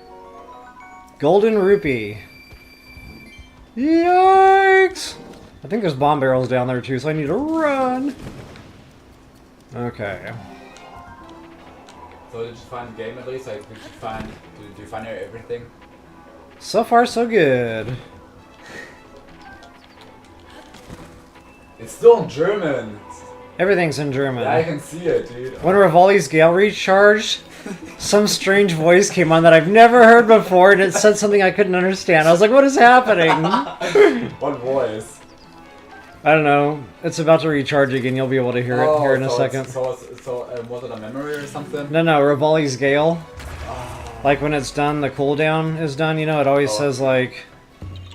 Golden Rupee. Yikes! I think there's bomb barrels down there too, so I need to run. Okay. So did you find the game at least? Like, did you find everything? So far, so good. It's still in German. Everything's in German. Yeah, I can see it, dude. When Rivali's Gale recharged, some strange voice came on that I've never heard before, and it said something I couldn't understand. I was like, what is happening? What voice? I don't know. It's about to recharge again. You'll be able to hear it here in a second. So was it a memory or something? No, Rivali's Gale. Like when it's done, the cooldown is done, you know, it always says like...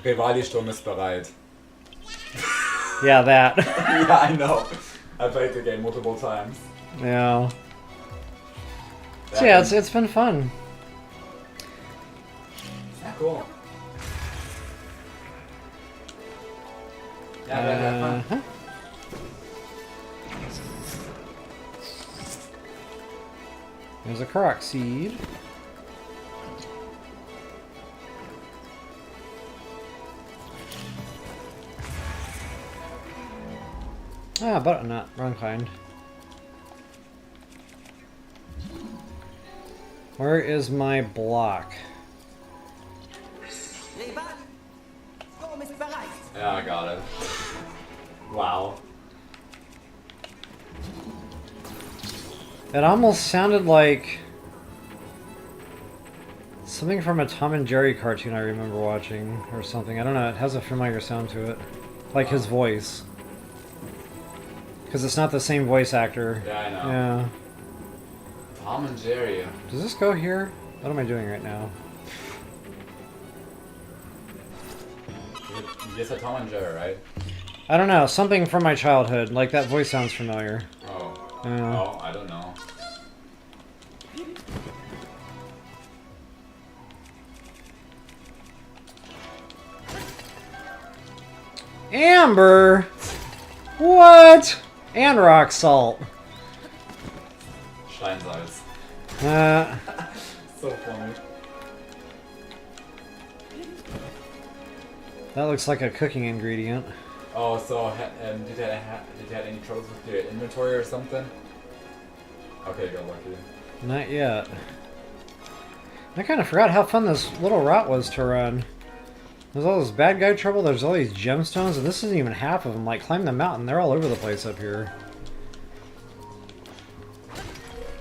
Rivali-Sturm ist bereit. Yeah, that. Yeah, I know. I played the game multiple times. Yeah. So yeah, it's been fun. Yeah, cool. Yeah, fun. There's a Korok seed. Ah, butternut. Wrong kind. Where is my block? Yeah, I got it. Wow. It almost sounded like something from a Tom and Jerry cartoon I remember watching or something. I don't know. It has a familiar sound to it. Like his voice. Because it's not the same voice actor. Yeah, I know. Yeah. Tom and Jerry. Does this go here? What am I doing right now? You just said Tom and Jerry, right? I don't know. Something from my childhood. Like that voice sounds familiar. Oh. Yeah. Oh, I don't know. Amber! What? And rock salt. Shine's eyes. Uh, So funny. that looks like a cooking ingredient. Oh, so did you have any troubles with your inventory or something? Okay, got lucky. Not yet. I kind of forgot how fun this little route was to run. There's all this bad guy trouble, there's all these gemstones, and this isn't even half of them. Like, climb the mountain, they're all over the place up here.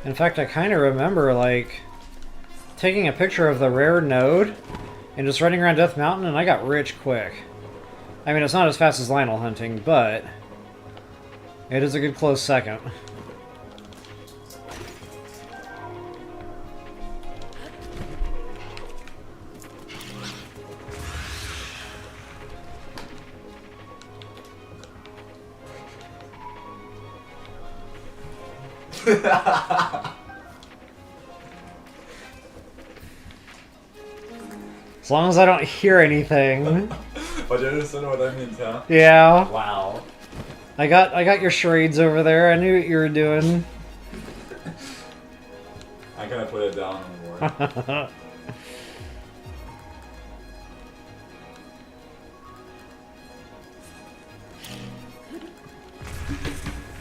In fact, I kind of remember, like, taking a picture of the rare node and just running around Death Mountain, and I got rich quick. I mean, it's not as fast as Lionel hunting, but it is a good close second. As long as I don't hear anything. But you understand what that means, huh? Yeah. Wow. I got your charades over there. I knew what you were doing. I gotta put it down more.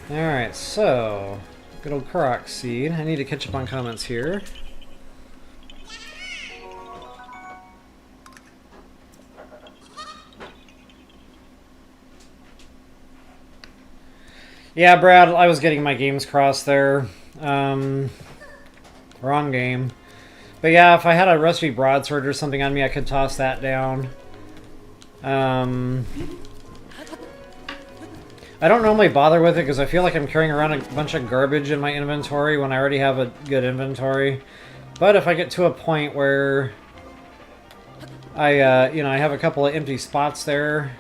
Alright, so good old Korok seed. I need to catch up on comments here. Yeah, Brad, I was getting my games crossed there. Wrong game. But yeah, if I had a rusty broadsword or something on me, I could toss that down. I don't normally bother with it because I feel like I'm carrying around a bunch of garbage in my inventory when I already have a good inventory. But if I get to a point where I have a couple of empty spots there,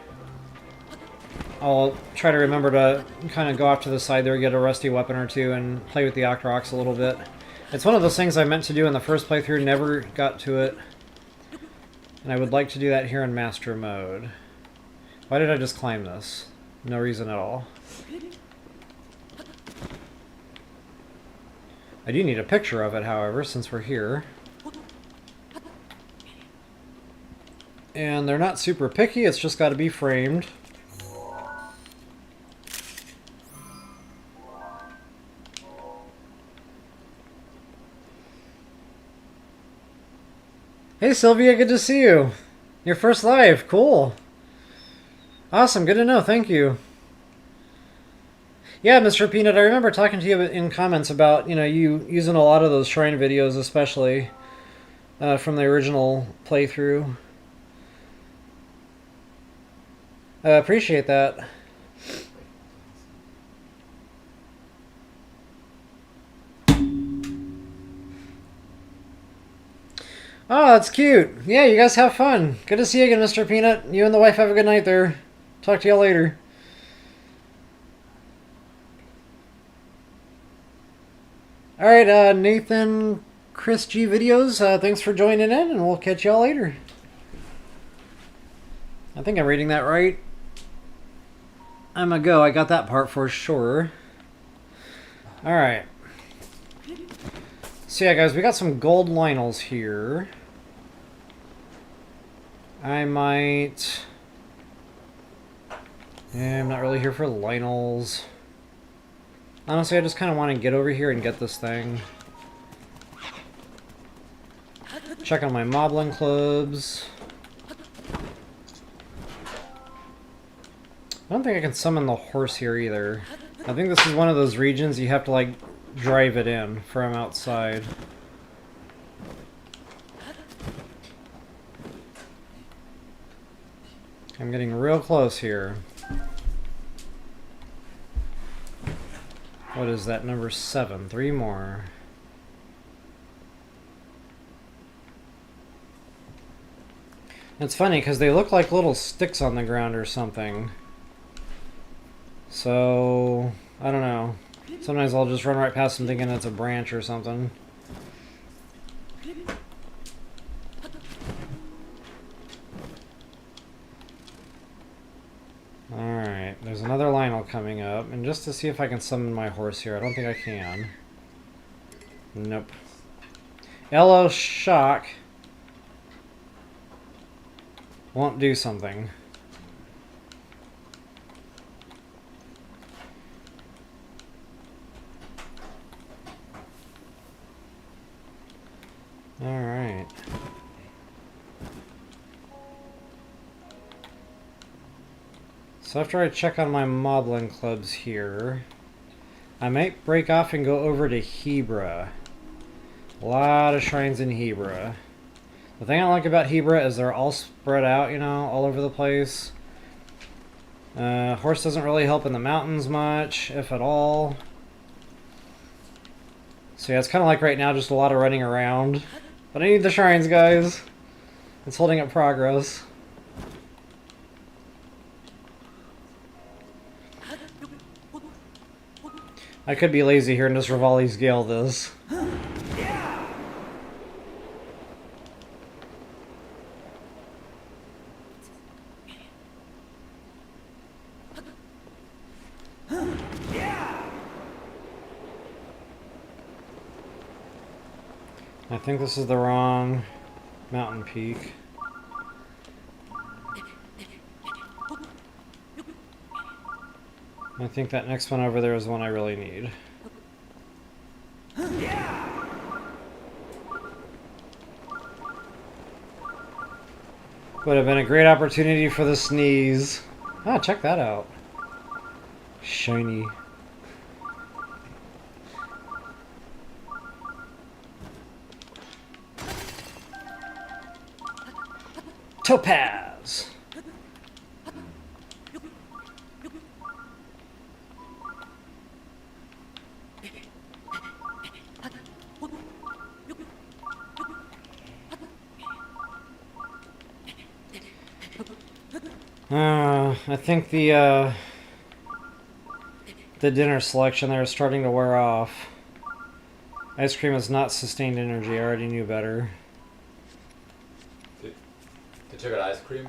I'll try to remember to kind of go off to the side there, get a rusty weapon or two, and play with the Octoroks a little bit. It's one of those things I meant to do in the first playthrough, never got to it. And I would like to do that here in Master Mode. Why did I just climb this? No reason at all. I do need a picture of it, however, since we're here. And they're not super picky, it's just got to be framed. Hey Sylvia, good to see you. Your first live, cool. Awesome, good to know, thank you. Yeah, Mr. Peanut, I remember talking to you in comments about, you using a lot of those shrine videos, especially from the original playthrough. I appreciate that. Oh, that's cute. Yeah, you guys have fun. Good to see you again, Mr. Peanut. You and the wife have a good night there. Talk to y'all later. Alright, Nathan, Chris G Videos, thanks for joining in, and we'll catch y'all later. I think I'm reading that right. I'm a go. I got that part for sure. Alright. So yeah, guys, we got some gold Lionels here. I might... Yeah, I'm not really here for Lionels. Honestly, I just kind of want to get over here and get this thing. Check on my Moblin clubs. I don't think I can summon the horse here either. I think this is one of those regions you have to, like, drive it in from outside. I'm getting real close here. What is that? Number 7. 3 more. It's funny because they look like little sticks on the ground or something. So, I don't know. Sometimes I'll just run right past them thinking it's a branch or something. Alright, there's another Lionel coming up. And just to see if I can summon my horse here, I don't think I can. Nope. Elo Shock won't do something. Alright. So after I check on my Moblin clubs here, I might break off and go over to Hebra. A lot of shrines in Hebra. The thing I like about Hebra is they're all spread out, you know, all over the place. Horse doesn't really help in the mountains much, if at all. So yeah, it's kind of like right now, just a lot of running around. But I need the shrines, guys. It's holding up progress. I could be lazy here and just Rivali's Gale this. I think this is the wrong mountain peak. I think that next one over there is the one I really need. Would have been a great opportunity for the sneeze. Ah, check that out. Shiny. Topaz! I think the dinner selection there is starting to wear off. Ice cream has not sustained energy. I already knew better. Did you get ice cream?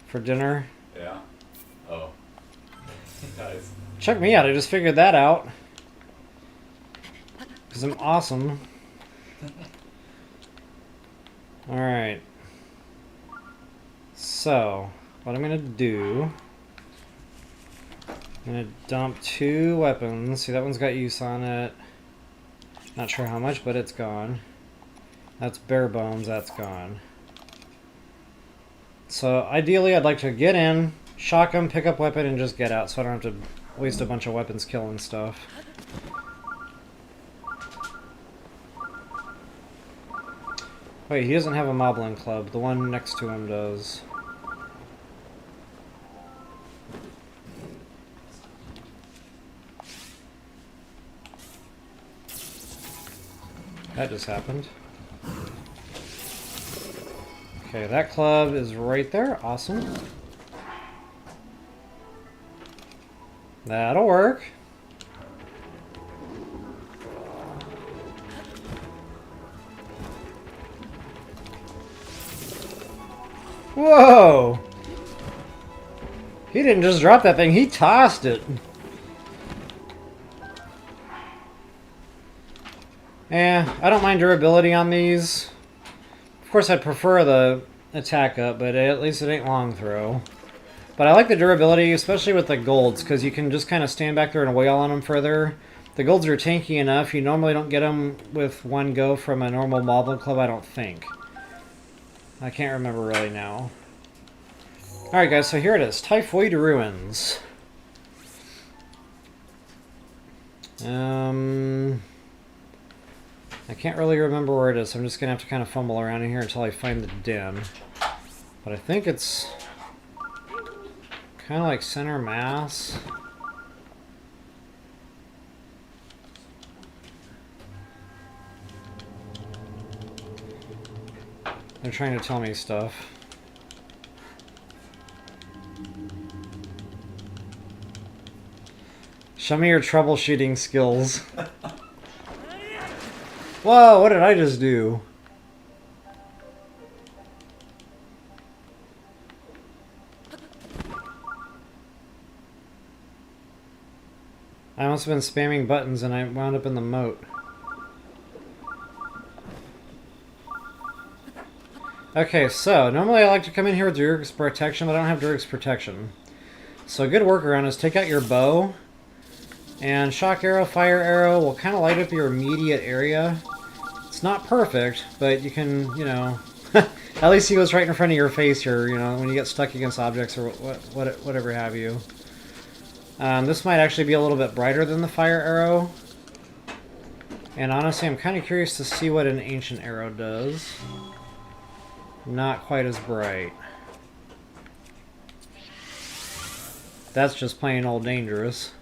For dinner? Yeah. Oh. Nice. Check me out. I just figured that out. Because I'm awesome. Alright. So, what I'm going to do... I'm going to dump 2 weapons. See, that one's got use on it. Not sure how much, but it's gone. That's bare bones. That's gone. So, ideally, I'd like to get in, shock them, pick up weapon, and just get out, so I don't have to waste a bunch of weapons killing stuff. Wait, he doesn't have a Moblin club. The one next to him does. That just happened. Okay, that club is right there. Awesome. That'll work. Whoa! He didn't just drop that thing, he tossed it. Yeah, I don't mind durability on these. Of course, I'd prefer the attack up, but at least it ain't long throw. But I like the durability, especially with the golds, because you can just kind of stand back there and wail on them further. The golds are tanky enough. You normally don't get them with one go from a normal Moblin Club, I don't think. I can't remember really now. Alright guys, so here it is. Typhoid Ruins. I can't really remember where it is, so I'm just going to have to kind of fumble around in here until I find the den. But I think it's kind of like center mass. They're trying to tell me stuff. Show me your troubleshooting skills. Whoa, what did I just do? I must have been spamming buttons and I wound up in the moat. Okay, so normally I like to come in here with Durix Protection, but I don't have Durix Protection. So a good workaround is take out your bow, and Shock Arrow, Fire Arrow will kind of light up your immediate area. It's not perfect, but you can, you know, at least he goes right in front of your face here, you know, when you get stuck against objects or whatever have you. This might actually be a little bit brighter than the Fire Arrow. And honestly, I'm kind of curious to see what an Ancient Arrow does. Not quite as bright. That's just plain old dangerous.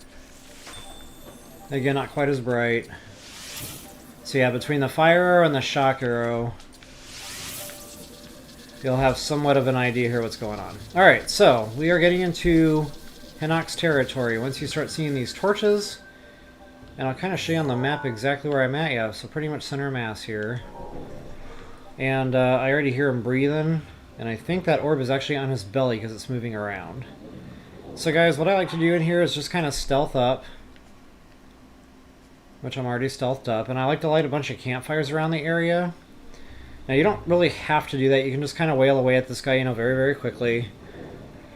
Again, not quite as bright. So yeah, between the Fire Arrow and the Shock Arrow, you'll have somewhat of an idea here what's going on. Alright, so we are getting into Hinox territory. Once you start seeing these torches, and I'll kind of show you on the map exactly where I'm at. Yeah, so pretty much center mass here. And I already hear him breathing, and I think that orb is actually on his belly because it's moving around. So guys, what I like to do in here is just kind of stealth up, which I'm already stealthed up, and I like to light a bunch of campfires around the area. Now you don't really have to do that, you can just kind of wail away at this guy, you know, very, very quickly,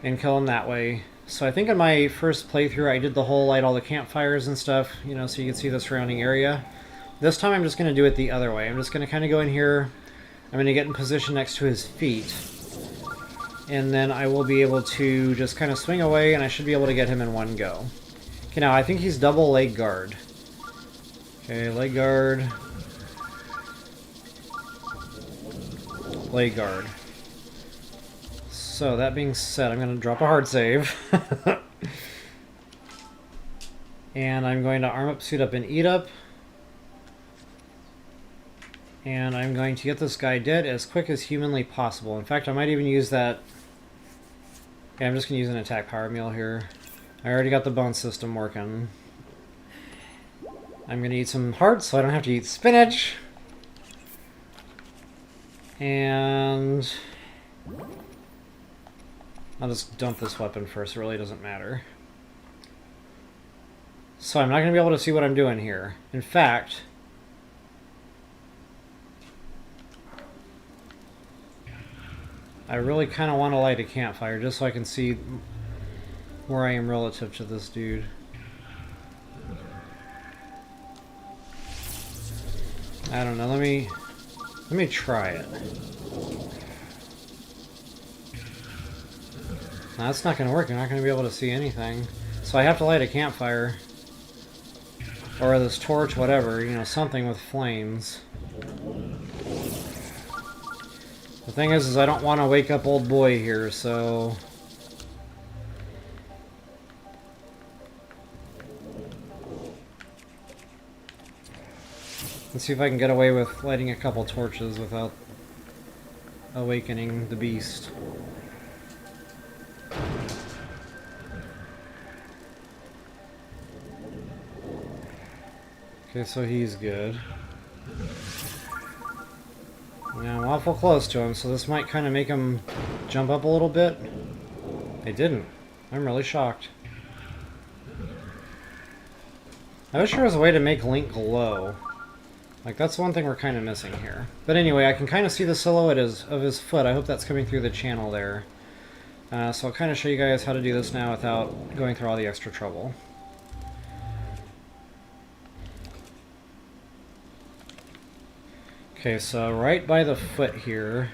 and kill him that way. So I think in my first playthrough I did the whole light all the campfires and stuff, you know, so you can see the surrounding area. This time I'm just going to do it the other way. I'm just going to kind of go in here, I'm going to get in position next to his feet, and then I will be able to just kind of swing away, and I should be able to get him in one go. Okay, now I think he's double leg guard. Okay, leg guard. Leg guard. So, that being said, I'm going to drop a hard save. And I'm going to arm up, suit up, and eat up. And I'm going to get this guy dead as quick as humanly possible. In fact, I might even use that... Yeah, I'm just going to use an attack power meal here. I already got the bone system working. I'm going to eat some hearts so I don't have to eat spinach. And... I'll just dump this weapon first, it really doesn't matter. So I'm not going to be able to see what I'm doing here. In fact... I really kind of want to light a campfire just so I can see where I am relative to this dude. I don't know, let me try it. No, that's not going to work, you're not going to be able to see anything. So I have to light a campfire. Or this torch, whatever, you know, something with flames. The thing is I don't want to wake up old boy here, so... Let's see if I can get away with lighting a couple torches without awakening the beast. Okay, so he's good. Yeah, I'm awful close to him, so this might kind of make him jump up a little bit. They didn't. I'm really shocked. I wish there was a way to make Link glow. Like, that's one thing we're kind of missing here. But anyway, I can kind of see the silhouette of his foot. I hope that's coming through the channel there. So I'll kind of show you guys how to do this now without going through all the extra trouble. Okay, so right by the foot here.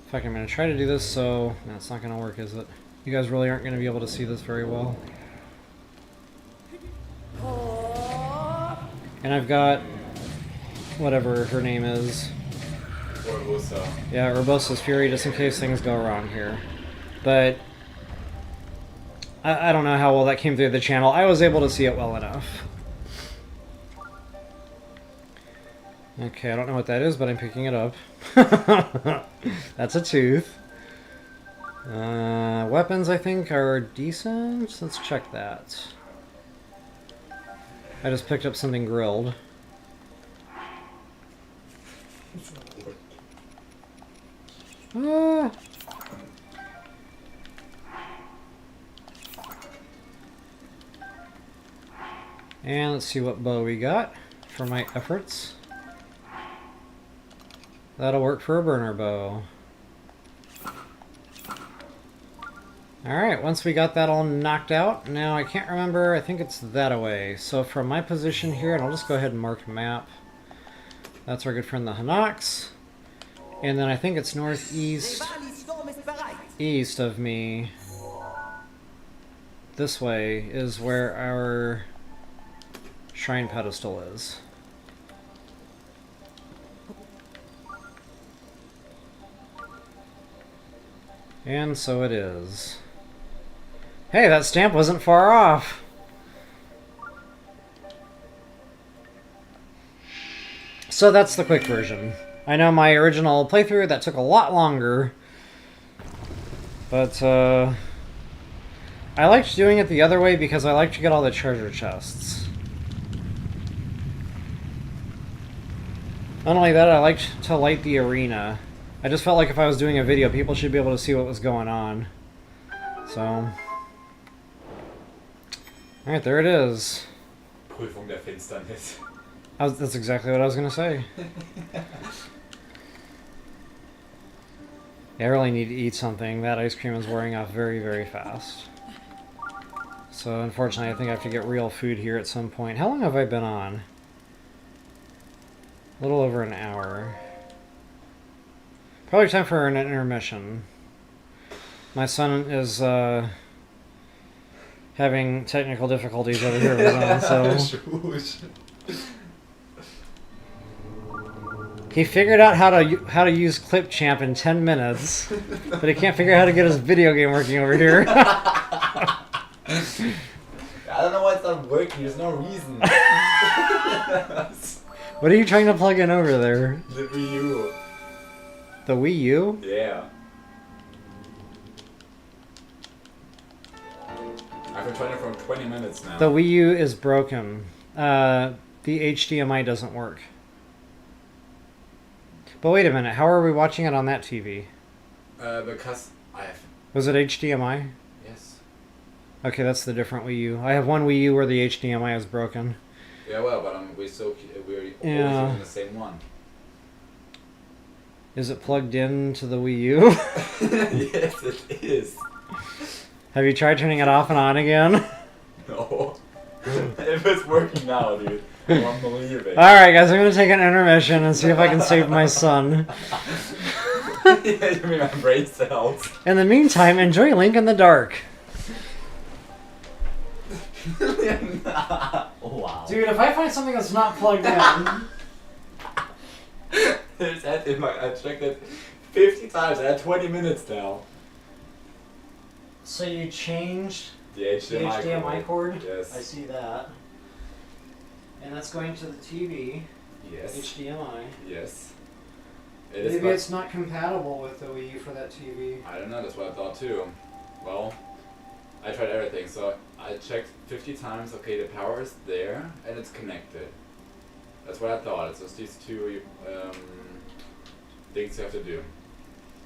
In fact, I'm going to try to do this so... No, it's not going to work, is it? You guys really aren't going to be able to see this very well. And I've got... whatever her name is. Urbosa. Yeah, Urbosa's Fury, just in case things go wrong here. But... I don't know how well that came through the channel. I was able to see it well enough. Okay, I don't know what that is, but I'm picking it up. That's a tooth. Weapons, I think, are decent. Let's check that. I just picked up something grilled. And let's see what bow we got for my efforts. That'll work for a burner bow. Alright, once we got that all knocked out, now I can't remember, I think it's that away. So from my position here, and I'll just go ahead and mark map. That's our good friend the Hinox. And then I think it's northeast, east of me. This way is where our shrine pedestal is. And so it is. Hey, that stamp wasn't far off! So that's the quick version. I know my original playthrough, that took a lot longer. But, I liked doing it the other way because I liked to get all the treasure chests. Not only that, I liked to light the arena. I just felt like if I was doing a video, people should be able to see what was going on. So... Alright, there it is. Prüfung der Finsternis. That's exactly what I was going to say. Yeah, I really need to eat something. That ice cream is wearing off very, very fast. So unfortunately, I think I have to get real food here at some point. How long have I been on? A little over an hour. Probably time for an intermission. My son is having technical difficulties over here of his own, so he figured out how to use Clipchamp in 10 minutes, but he can't figure out how to get his video game working over here. I don't know why it's not working. There's no reason. What are you trying to plug in over there? The Wii U. The Wii U? Yeah. I've been trying it for 20 minutes now. The Wii U is broken. The HDMI doesn't work. But wait a minute, how are we watching it on that TV? Because I have... Was it HDMI? Yes. Okay, that's the different Wii U. I have one Wii U where the HDMI is broken. Yeah, well, but we're always using the same one. Is it plugged into the Wii U? Yes, it is. Have you tried turning it off and on again? No. If it's working now, dude. I won't believe it. Alright guys, I'm going to take an intermission and see if I can save my son. Yeah, you mean my brain cells. In the meantime, enjoy Link in the Dark. Wow. Dude, if I find something that's not plugged in... I checked it 50 times. I had 20 minutes now. So you changed The HDMI, cord? Yes. I see that. And that's going to the TV. Yes. HDMI. Yes. Maybe it's not compatible with the Wii U for that TV. I don't know, that's what I thought too. Well, I tried everything, so I checked 50 times, okay, the power is there, and it's connected. That's what I thought, it's just these two things you have to do.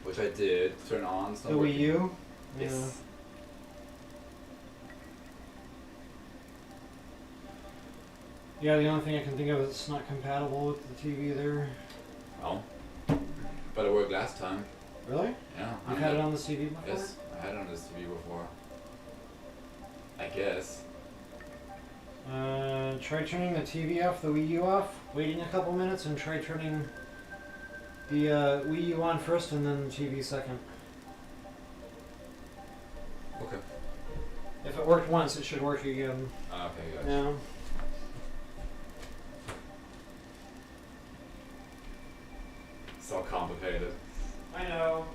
Which I did, turn on. The Wii U? Yes. Yeah, the only thing I can think of is it's not compatible with the TV there. Well, but it worked last time. Really? Yeah. You've had it on the TV before? Yes, I had on this TV before. I guess. Try turning the TV off, the Wii U off, waiting a couple minutes, and try turning the Wii U on first and then the TV second. Okay. If it worked once, it should work again. Okay, gotcha. Yeah. So complicated. I know.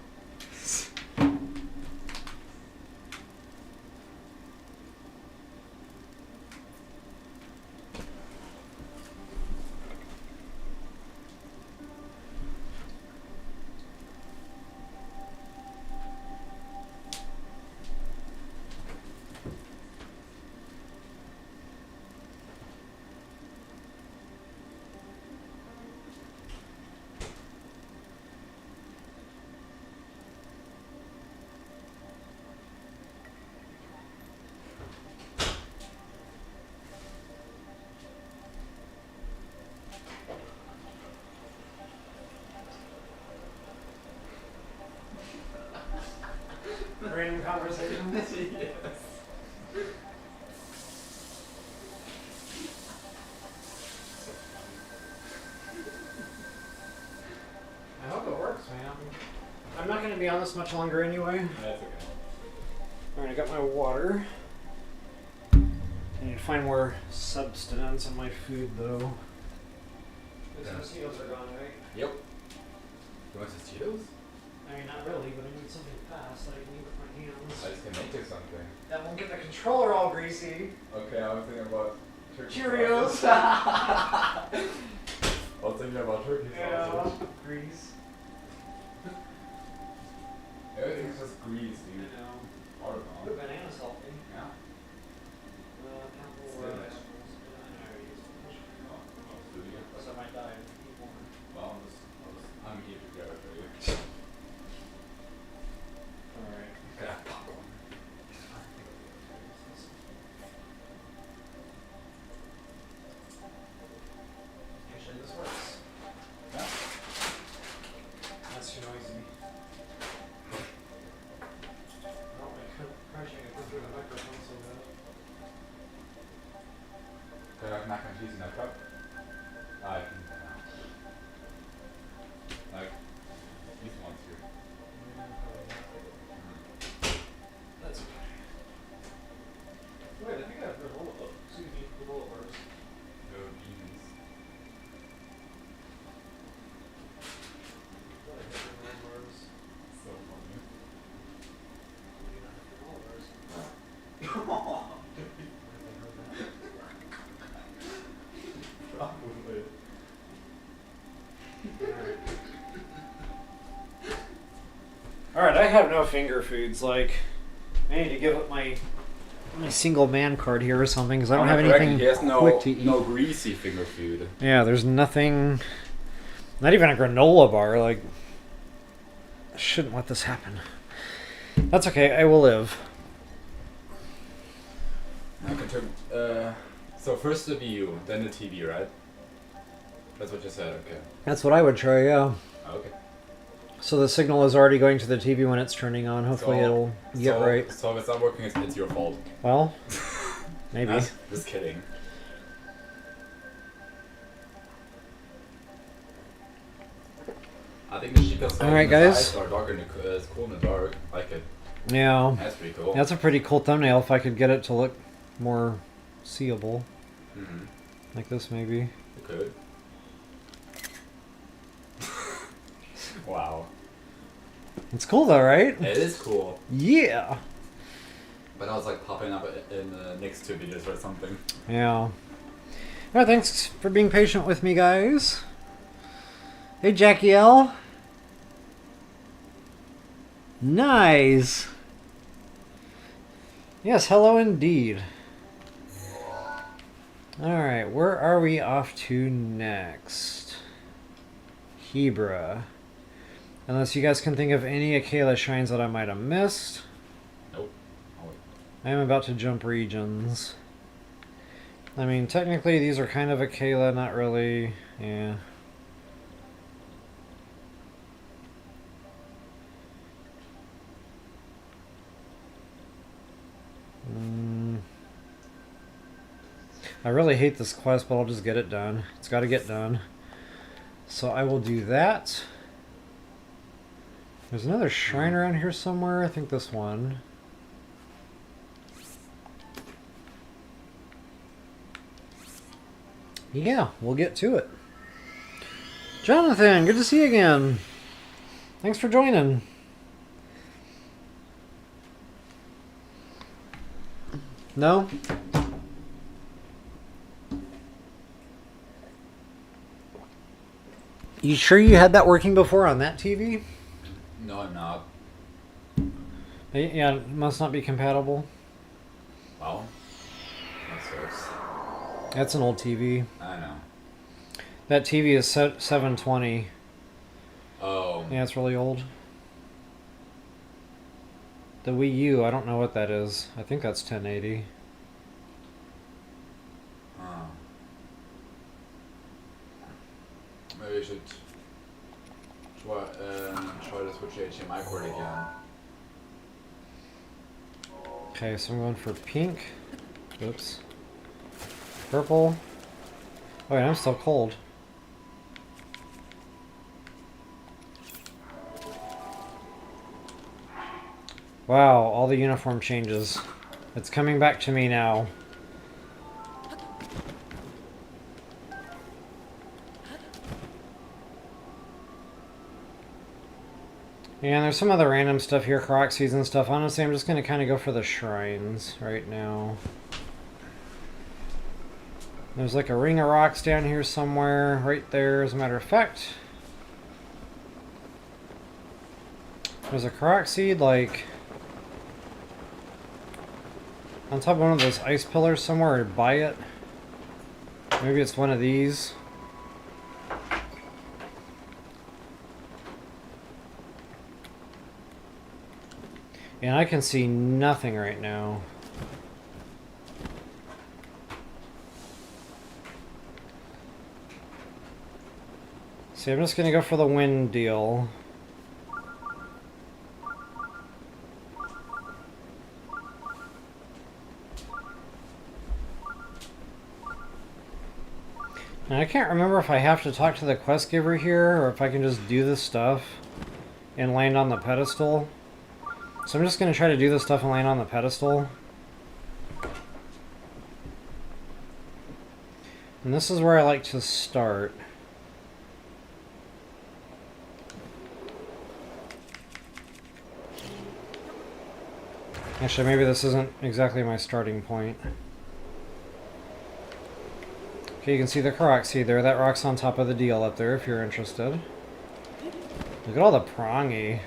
Random conversations. Yes. I hope it works, man. I'm not going to be on this much longer anyway. That's okay. Alright, I got my water. I need to find more substance in my food, though. Those Yeah. mosquitoes are gone, right? Yep. You want some Cheetos? I mean, not really, but I need something fast that I can eat with my hands. I just can make you something. That won't get the controller all greasy. Okay, I was thinking about turkey Cheerios. sausage. I was thinking about turkey Yeah, sausage. grease. Everything's just grease, I dude. know. Water Ooh, bomb. banana's healthy. Yeah. Apple, Spinach. vegetables. I already used spinach. Oh, do you? Plus I might die if I eat more. Well, I'm here to grab it for you. Alright. Can I have popcorn? Actually, this works. Yeah. That's too noisy. Oh, my crunching it through the microphone so bad. Can I have mac and cheese in that cup? I can do that now. Like, these ones here. That's okay. Wait, I think I have granola. Excuse me, granola bars. Go beans. I thought I had granola bars. So funny. Maybe not granola bars. Probably. Alright, I have no finger foods. Like, I need to give up my single man card here or something because I don't have anything He has quick to eat. no greasy finger food. Yeah, there's nothing. Not even a granola bar. Like, I shouldn't let this happen. That's okay. I will live. I can turn. So first the Wii U, then the TV, right? That's what you said. Okay. That's what I would try. Yeah. Okay. So the signal is already going to the TV when it's turning on. Hopefully So- it'll get right. So if it's not working, it's your fault. Well, maybe. Nah, just kidding. I think the Chica Alright, guys. are dark in the, it's cool in the dark. I like it. Yeah. That's pretty cool. That's a pretty cool thumbnail if I could get it to look more seeable. Mm-hmm. Like this, maybe. You could. Wow. It's cool though, right? It is cool. Yeah. But I was like popping up in the next two videos or something. Yeah. Alright, thanks for being patient with me, guys. Hey, Jackie L. Nice. Yes, hello indeed. Alright, where are we off to next? Hebra. Unless you guys can think of any Akela shrines that I might have missed. Nope. Oh, wait. I am about to jump regions. I mean, technically these are kind of Akela, not really. Yeah. I really hate this quest, but I'll just get it done. It's got to get done. So I will do that. There's another shrine around here somewhere. I think this one. Yeah, we'll get to it. Jonathan, good to see you again. Thanks for joining. No? You sure you had that working before on that TV? No, I'm not. Yeah, it must not be compatible. Well, that sucks. That's an old TV. I know. That TV is 720. Oh. Yeah, it's really old. The Wii U, I don't know what that is. I think that's 1080. Maybe I should try to switch HDMI cord again. Okay, so I'm going for pink. Oops. Purple. Oh yeah, I'm still cold. Wow, all the uniform changes. It's coming back to me now. And there's some other random stuff here, Croxies and stuff. Honestly, I'm just going to kind of go for the shrines right now. There's like a ring of rocks down here somewhere, right there, as a matter of fact. There's a Korok seed, like, on top of one of those ice pillars somewhere, or by it. Maybe it's one of these. And I can see nothing right now. See, I'm just gonna go for the wind deal. And I can't remember if I have to talk to the quest giver here, or if I can just do this stuff and land on the pedestal. So I'm just going to try to do this stuff and land on the pedestal. And this is where I like to start. Actually, maybe this isn't exactly my starting point. Okay, you can see the Korok seed there. That rock's on top of the deal up there if you're interested. Look at all the prongy.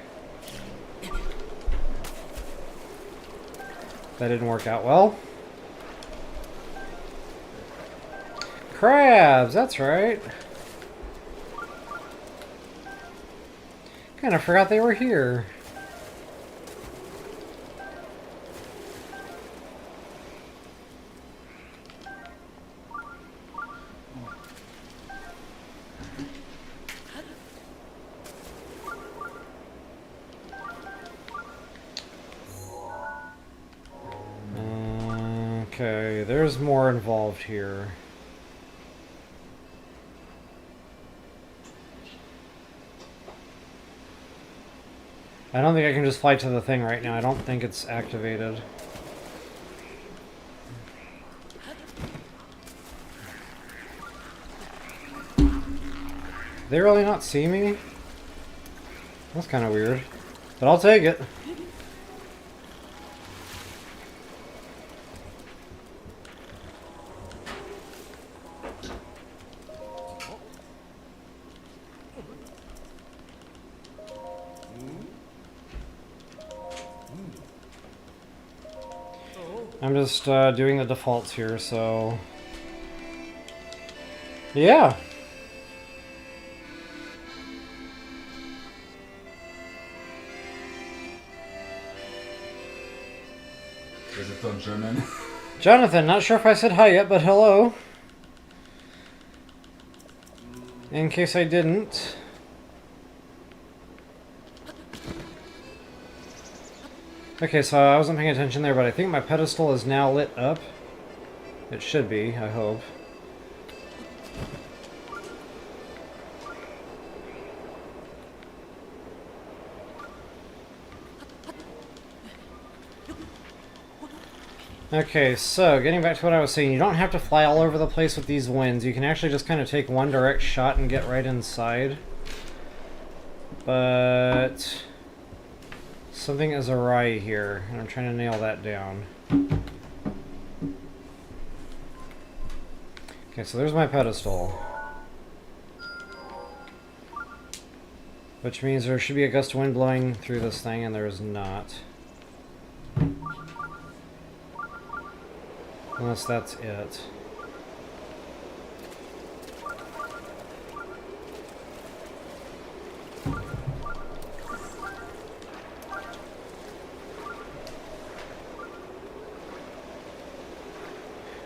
That didn't work out well. Crabs, that's right. Kind of forgot they were here. Okay, there's more involved here. I don't think I can just fly to the thing right now. I don't think it's activated. They really not see me? That's kind of weird. But I'll take it. I'm just doing the defaults here, so... Yeah! Is it on German? Jonathan, not sure if I said hi yet, but hello. In case I didn't. Okay, so I wasn't paying attention there, but I think my pedestal is now lit up. It should be, I hope. Okay, so getting back to what I was saying, you don't have to fly all over the place with these winds. You can actually just kind of take one direct shot and get right inside. But something is awry here, and I'm trying to nail that down. Okay, so there's my pedestal. Which means there should be a gust of wind blowing through this thing, and there is not. Unless that's it.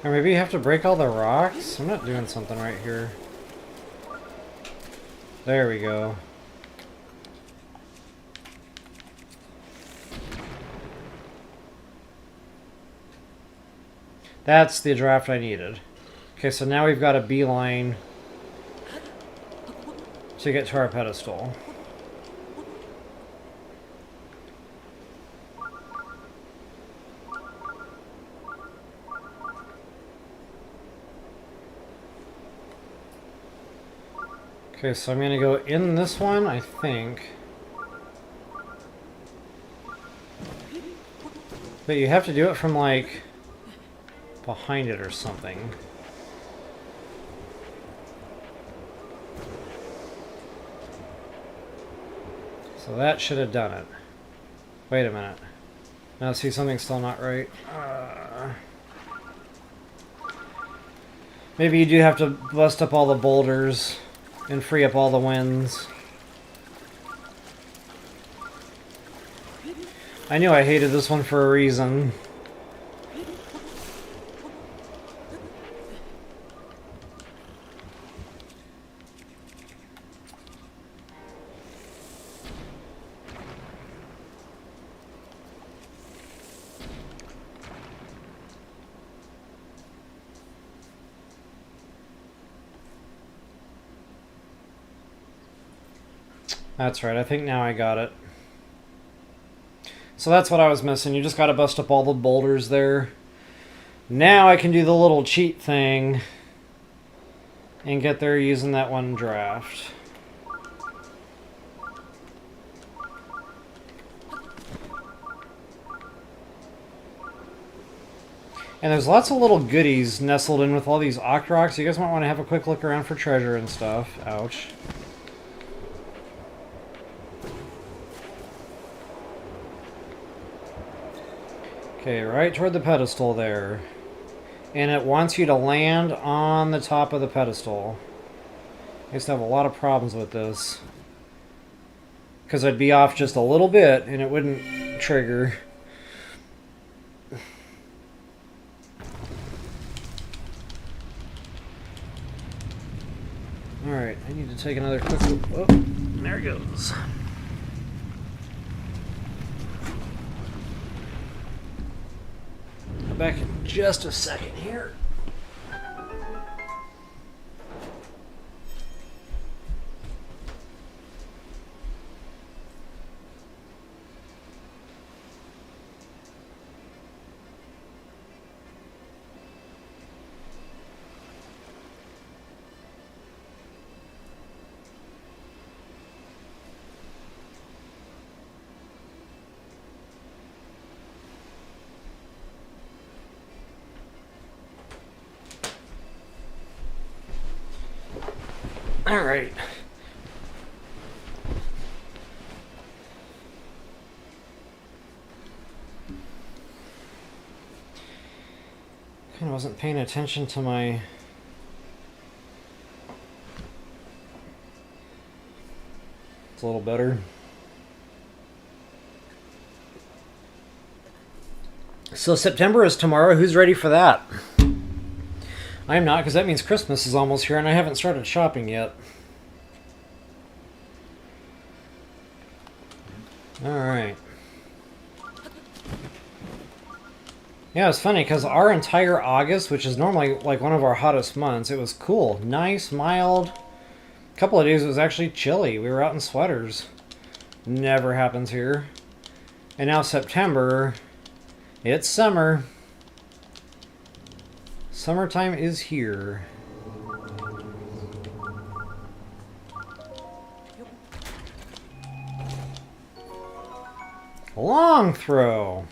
Or maybe you have to break all the rocks? I'm not doing something right here. There we go. That's the draft I needed. Okay, so now we've got a beeline to get to our pedestal. Okay, so I'm gonna go in this one, I think. But you have to do it from, like, behind it or something. So that should have done it. Wait a minute. Now see, something's still not right. Maybe you do have to bust up all the boulders and free up all the winds. I knew I hated this one for a reason. That's right, I think now I got it. So that's what I was missing. You just gotta bust up all the boulders there. Now I can do the little cheat thing and get there using that one draft. And there's lots of little goodies nestled in with all these Octoroks. You guys might want to have a quick look around for treasure and stuff. Ouch. Okay, right toward the pedestal there. And it wants you to land on the top of the pedestal. I used to have a lot of problems with this. Because I'd be off just a little bit and it wouldn't trigger. Alright, I need to take another quick look. Oh, there it goes. Back in just a second here. All right. Kind of wasn't paying attention to my... It's a little better. So September is tomorrow. Who's ready for that? I'm not, because that means Christmas is almost here and I haven't started shopping yet. Alright. Yeah, it's funny because our entire August, which is normally like one of our hottest months, it was cool, nice, mild. A couple of days it was actually chilly. We were out in sweaters. Never happens here. And now September, it's summer. Summertime is here. Long throw.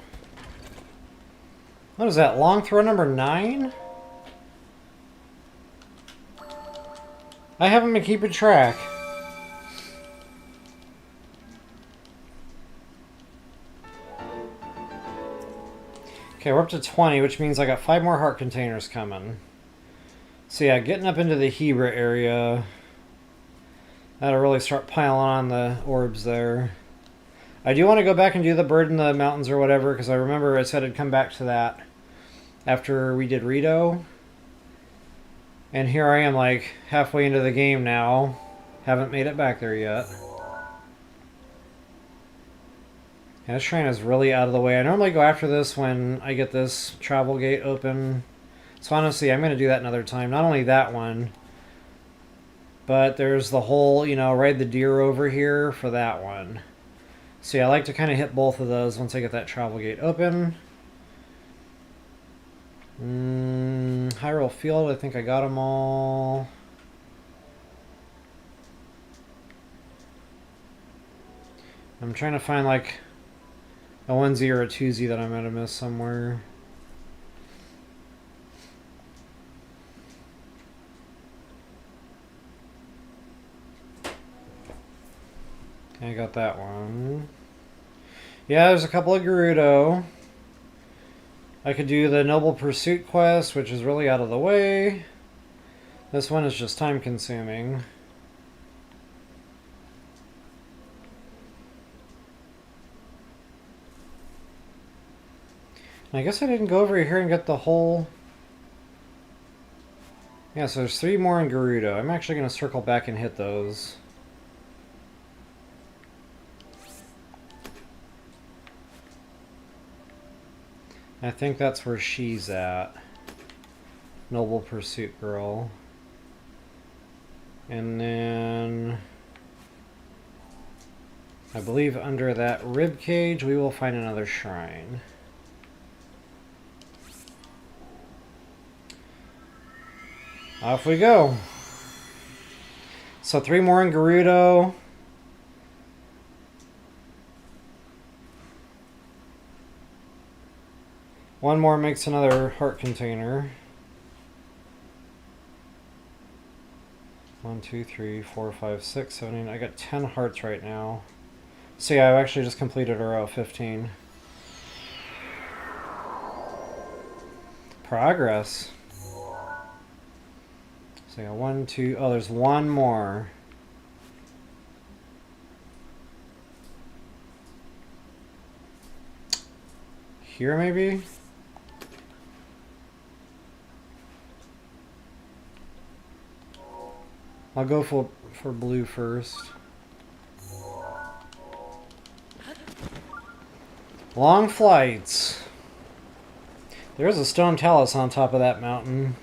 What is that? Long throw number 9? I haven't been keeping track. Okay, we're up to 20, which means I got 5 more heart containers coming. So yeah, getting up into the Hebra area, that'll really start piling on the orbs there. I do want to go back and do the bird in the mountains or whatever, because I remember I said I'd come back to that after we did Rito. And here I am like halfway into the game now. Haven't made it back there yet. And this shrine is really out of the way. I normally go after this when I get this travel gate open. So honestly, I'm going to do that another time. Not only that one, but there's the whole, you know, ride the deer over here for that one. So yeah, I like to kind of hit both of those once I get that travel gate open. Hyrule Field, I think I got them all. I'm trying to find like a 1Z or a 2Z that I might have missed somewhere. I got that one. Yeah, there's a couple of Gerudo. I could do the Noble Pursuit quest, which is really out of the way. This one is just time consuming. And I guess I didn't go over here and get the whole... Yeah, so there's 3 more in Gerudo. I'm actually going to circle back and hit those. I think that's where she's at. Noble Pursuit Girl. And then... I believe under that rib cage we will find another shrine. Off we go. So 3 more in Gerudo. One more makes another heart container. 1, 2, 3, 4, 5, 6, 7, 8. I got 10 hearts right now. So yeah, I've actually just completed a row of 15. Progress. So yeah, 1, 2. Oh, there's one more. Here maybe? I'll go for blue first. Long flights. There's a stone talus on top of that mountain.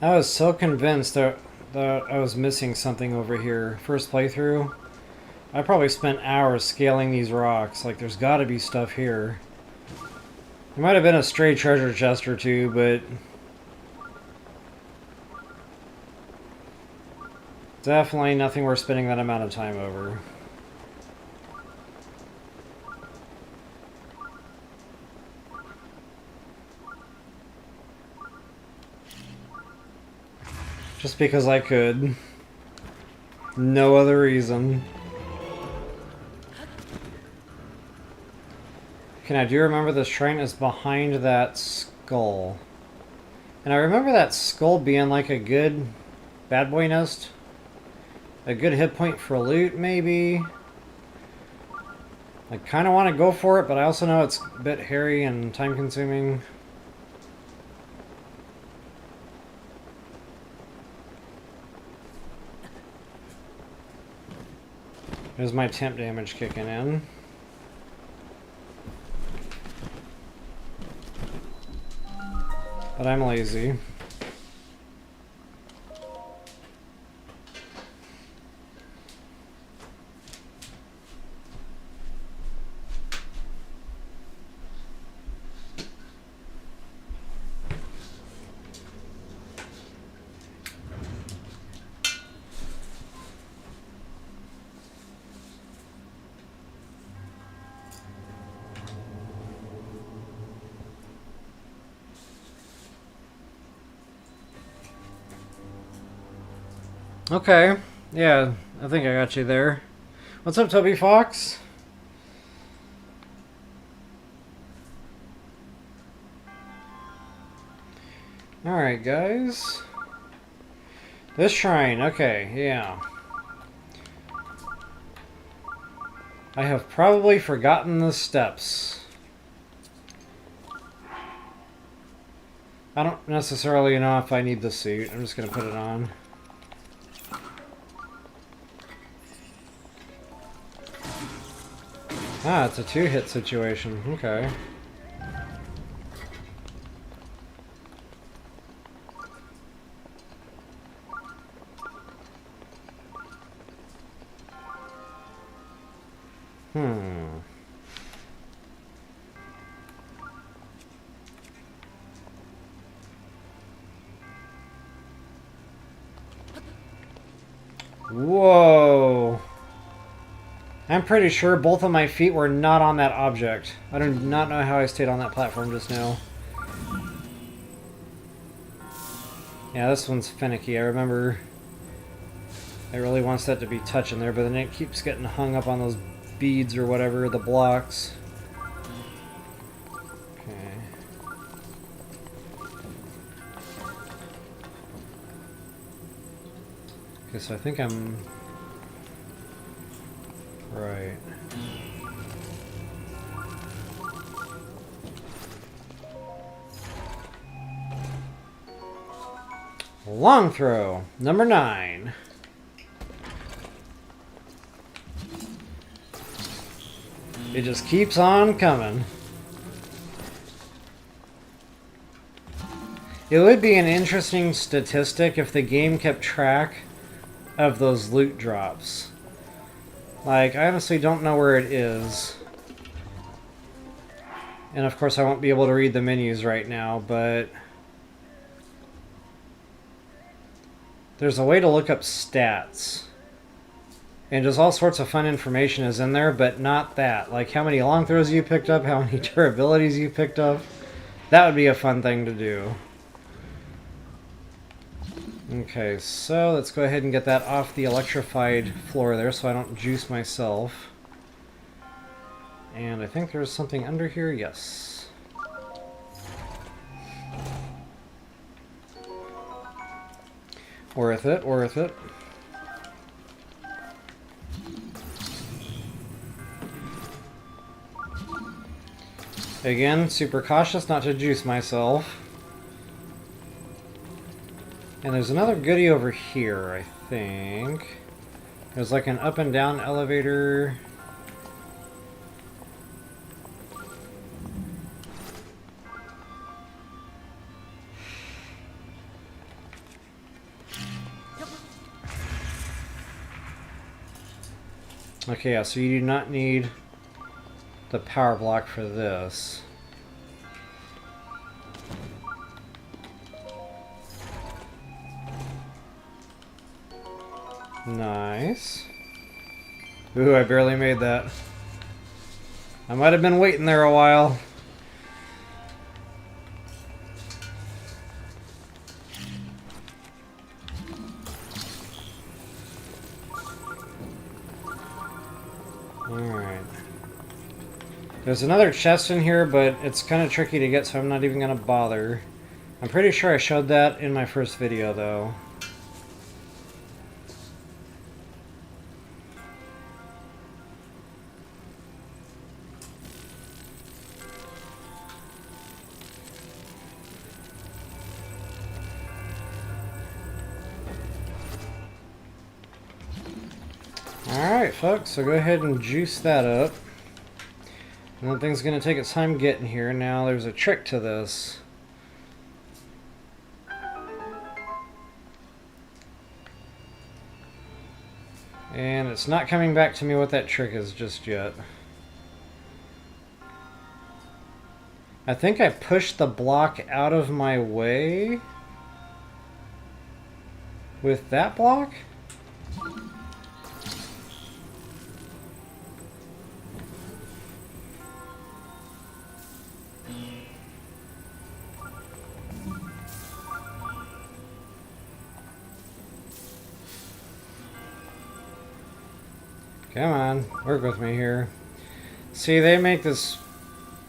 I was so convinced that I was missing something over here. First playthrough, I probably spent hours scaling these rocks. Like, there's got to be stuff here. There might have been a stray treasure chest or two, but... definitely nothing worth spending that amount of time over. Just because I could. No other reason. Okay, I do remember the shrine is behind that skull. And I remember that skull being like a good Bad Boy Nest. A good hit point for loot, maybe. I kind of want to go for it, but I also know it's a bit hairy and time-consuming. There's my temp damage kicking in. But I'm lazy. Okay, yeah, I think I got you there. What's up, Toby Fox? Alright, guys. This shrine, okay, yeah. I have probably forgotten the steps. I don't necessarily know if I need the suit. I'm just gonna put it on. Ah, it's a two-hit situation. Okay. Whoa. I'm pretty sure both of my feet were not on that object. I do not know how I stayed on that platform just now. Yeah, this one's finicky. I remember it really wants that to be touching there, but then it keeps getting hung up on those beads or whatever, the blocks. Okay. Okay, so I think I'm... right. Long throw, number 9. It just keeps on coming. It would be an interesting statistic if the game kept track of those loot drops. Like, I honestly don't know where it is. And of course I won't be able to read the menus right now, but... there's a way to look up stats. And just all sorts of fun information is in there, but not that. Like how many long throws you picked up, how many durabilities you picked up. That would be a fun thing to do. Okay, so let's go ahead and get that off the electrified floor there so I don't juice myself. And I think there's something under here, yes. Worth it, worth it. Again, super cautious not to juice myself. And there's another goodie over here, I think. There's like an up and down elevator. Okay, yeah, so you do not need the power block for this. Nice. Ooh, I barely made that. I might have been waiting there a while. Alright. There's another chest in here, but it's kind of tricky to get, so I'm not even going to bother. I'm pretty sure I showed that in my first video, though. Alright, folks, so go ahead and juice that up. And that thing's going to take its time getting here. Now, there's a trick to this. And it's not coming back to me what that trick is just yet. I think I pushed the block out of my way with that block? Come on, work with me here. See, they make this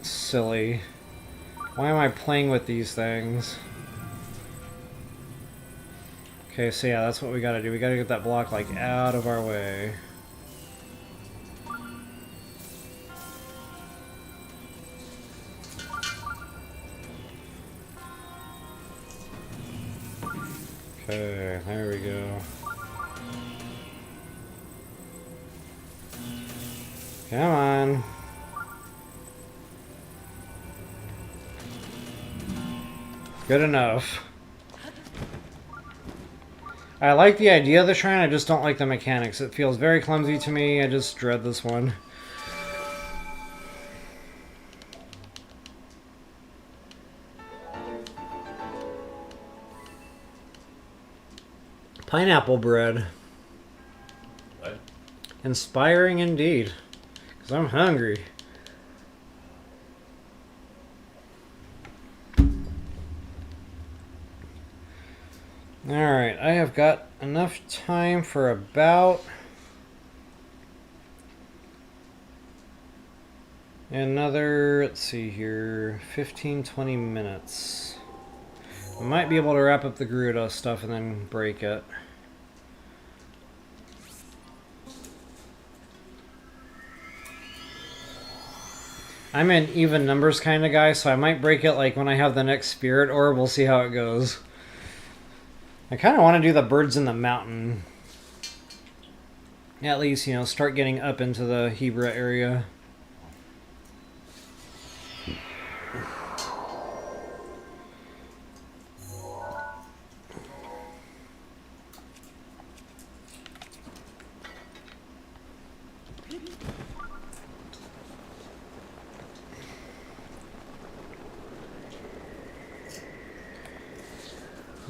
silly. Why am I playing with these things? Okay, so yeah, that's what we gotta do. We gotta get that block, like, out of our way. Okay, there we go. Come on. Good enough. I like the idea of the shrine, I just don't like the mechanics. It feels very clumsy to me, I just dread this one. Pineapple bread. What? Inspiring indeed. Because I'm hungry. Alright, I have got enough time for about another, let's see here, 15-20 minutes. I might be able to wrap up the Gerudo stuff and then break it. I'm an even numbers kind of guy, so I might break it like when I have the next spirit orb. We'll see how it goes. I kind of want to do the birds in the mountain. At least, you know, start getting up into the Hebra area.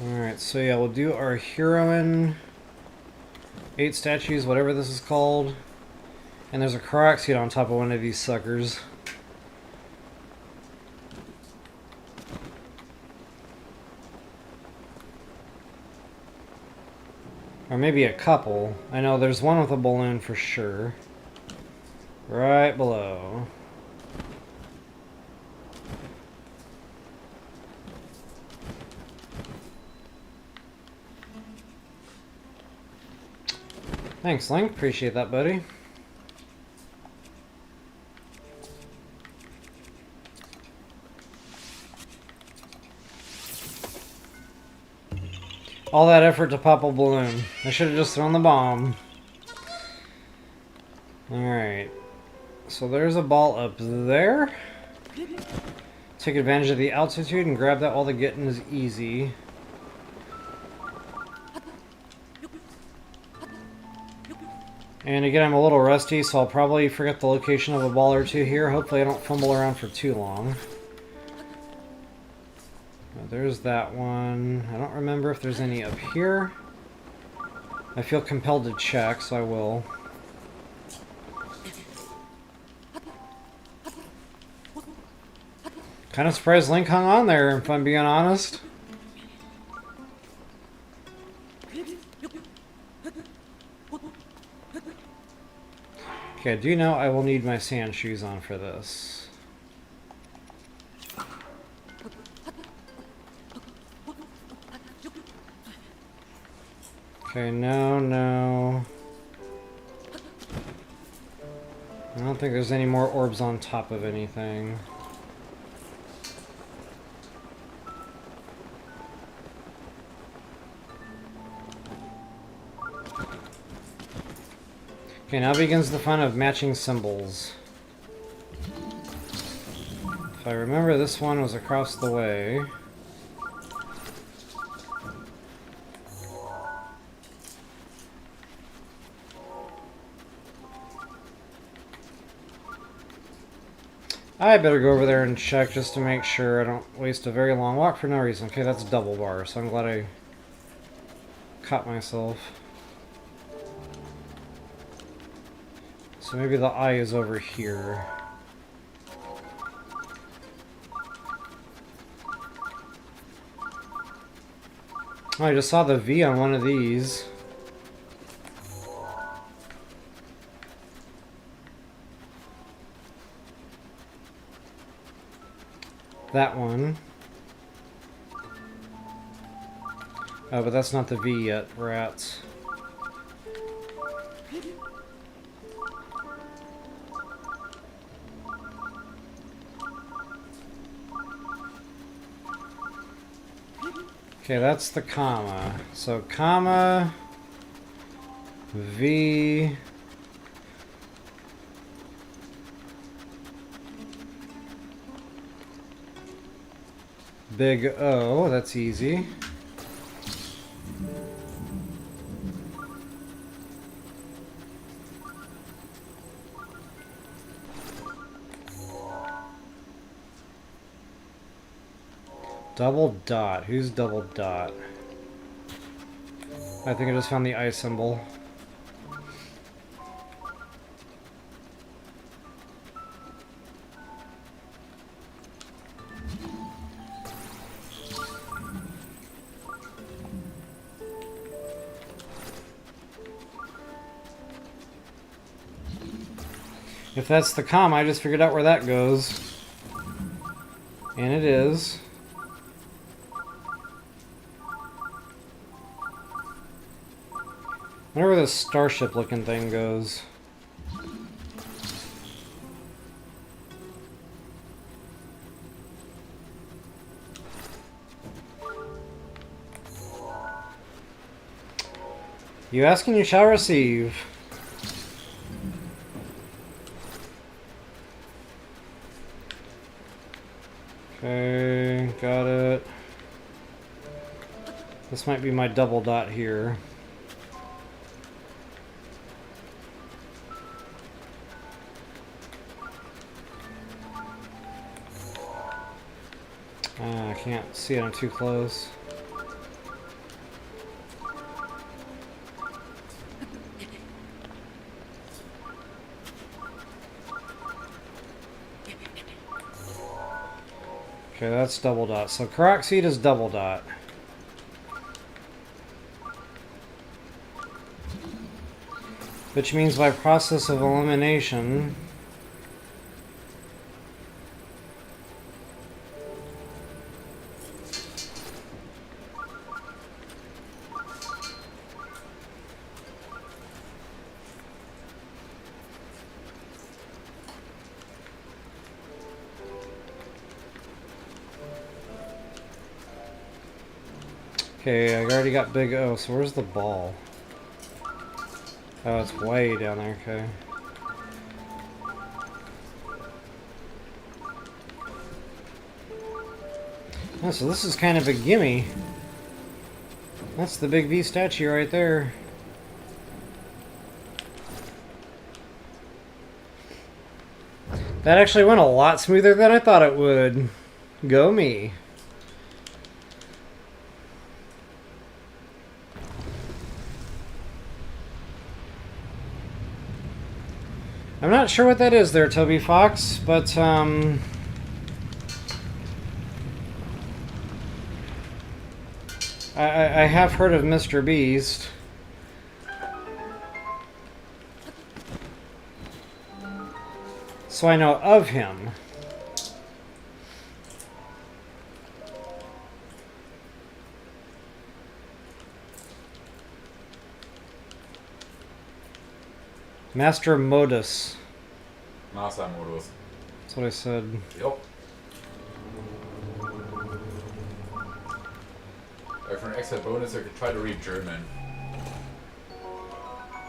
Alright, so yeah, we'll do our heroine, 8 statues, whatever this is called. And there's a Korok seed on top of one of these suckers. Or maybe a couple. I know there's one with a balloon for sure. Right below. Thanks, Link. Appreciate that, buddy. All that effort to pop a balloon. I should have just thrown the bomb. Alright. So there's a ball up there. Take advantage of the altitude and grab that while the getting is easy. And again, I'm a little rusty, so I'll probably forget the location of a ball or two here. Hopefully I don't fumble around for too long. There's that one. I don't remember if there's any up here. I feel compelled to check, so I will. Kind of surprised Link hung on there, if I'm being honest. Okay, I do know I will need my sand shoes on for this. Okay, no. I don't think there's any more orbs on top of anything. Okay, now begins the fun of matching symbols. If I remember, this one was across the way. I better go over there and check just to make sure I don't waste a very long walk for no reason. Okay, that's double bar, so I'm glad I caught myself. So maybe the I is over here. Oh, I just saw the V on one of these. That one. Oh, but that's not the V yet, rats. Okay, that's the comma. So, comma, V, big O, that's easy. Double dot. Who's double dot? I think I just found the I symbol. If that's the comma, I just figured out where that goes. And it is. I wonder where this starship looking thing goes. You ask and you shall receive. Okay, got it. This might be my double dot here. I can't see it, I'm too close. Okay, that's double dot. So Karoxide is double dot. Which means by process of elimination, okay, I already got big O, so where's the ball? Oh, it's way down there, okay. Oh, so this is kind of a gimme. That's the big V statue right there. That actually went a lot smoother than I thought it would. Go me. I'm not sure what that is there, Toby Fox, but I have heard of Mr. Beast. So I know of him. Master Modus. Master Modus. That's what I said. Yep. For an extra bonus, I could try to read German.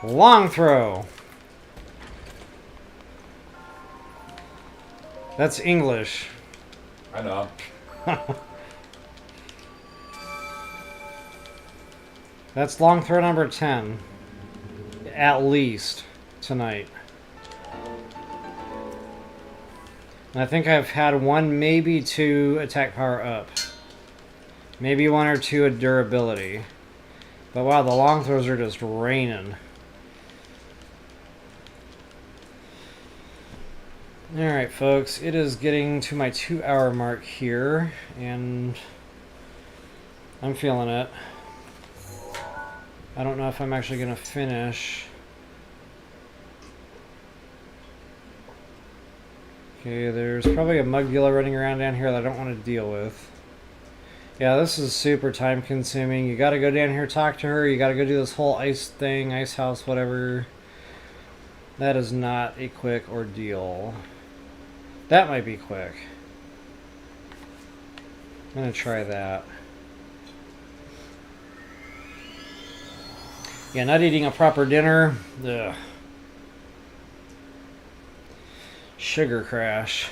Long throw. That's English. I know. That's long throw number 10. At least tonight. And I think I've had 1, maybe 2 attack power up. Maybe 1 or 2 of durability. But wow, the long throws are just raining. Alright folks, it is getting to my 2-hour mark here, and I'm feeling it. I don't know if I'm actually going to finish. Okay, there's probably a Mugula running around down here that I don't want to deal with. Yeah, this is super time consuming. You gotta go down here, talk to her, you gotta go do this whole ice thing, ice house, whatever. That is not a quick ordeal. That might be quick. I'm gonna try that. Yeah, not eating a proper dinner. Ugh. Sugar crash.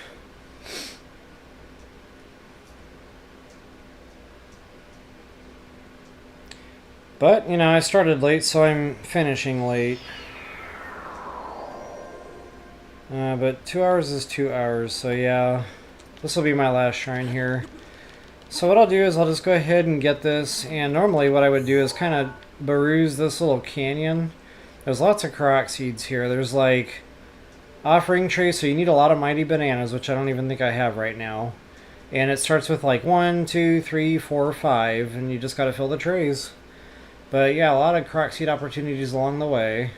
But, you know, I started late, so I'm finishing late. But 2 hours is 2 hours, so yeah. This will be my last shrine here. So what I'll do is I'll just go ahead and get this, and normally what I would do is kind of peruse this little canyon. There's lots of Korok seeds here. There's like offering trays, so you need a lot of mighty bananas, which I don't even think I have right now. And it starts with like 1, 2, 3, 4, 5, and you just gotta fill the trays. But yeah, a lot of Korok seed opportunities along the way.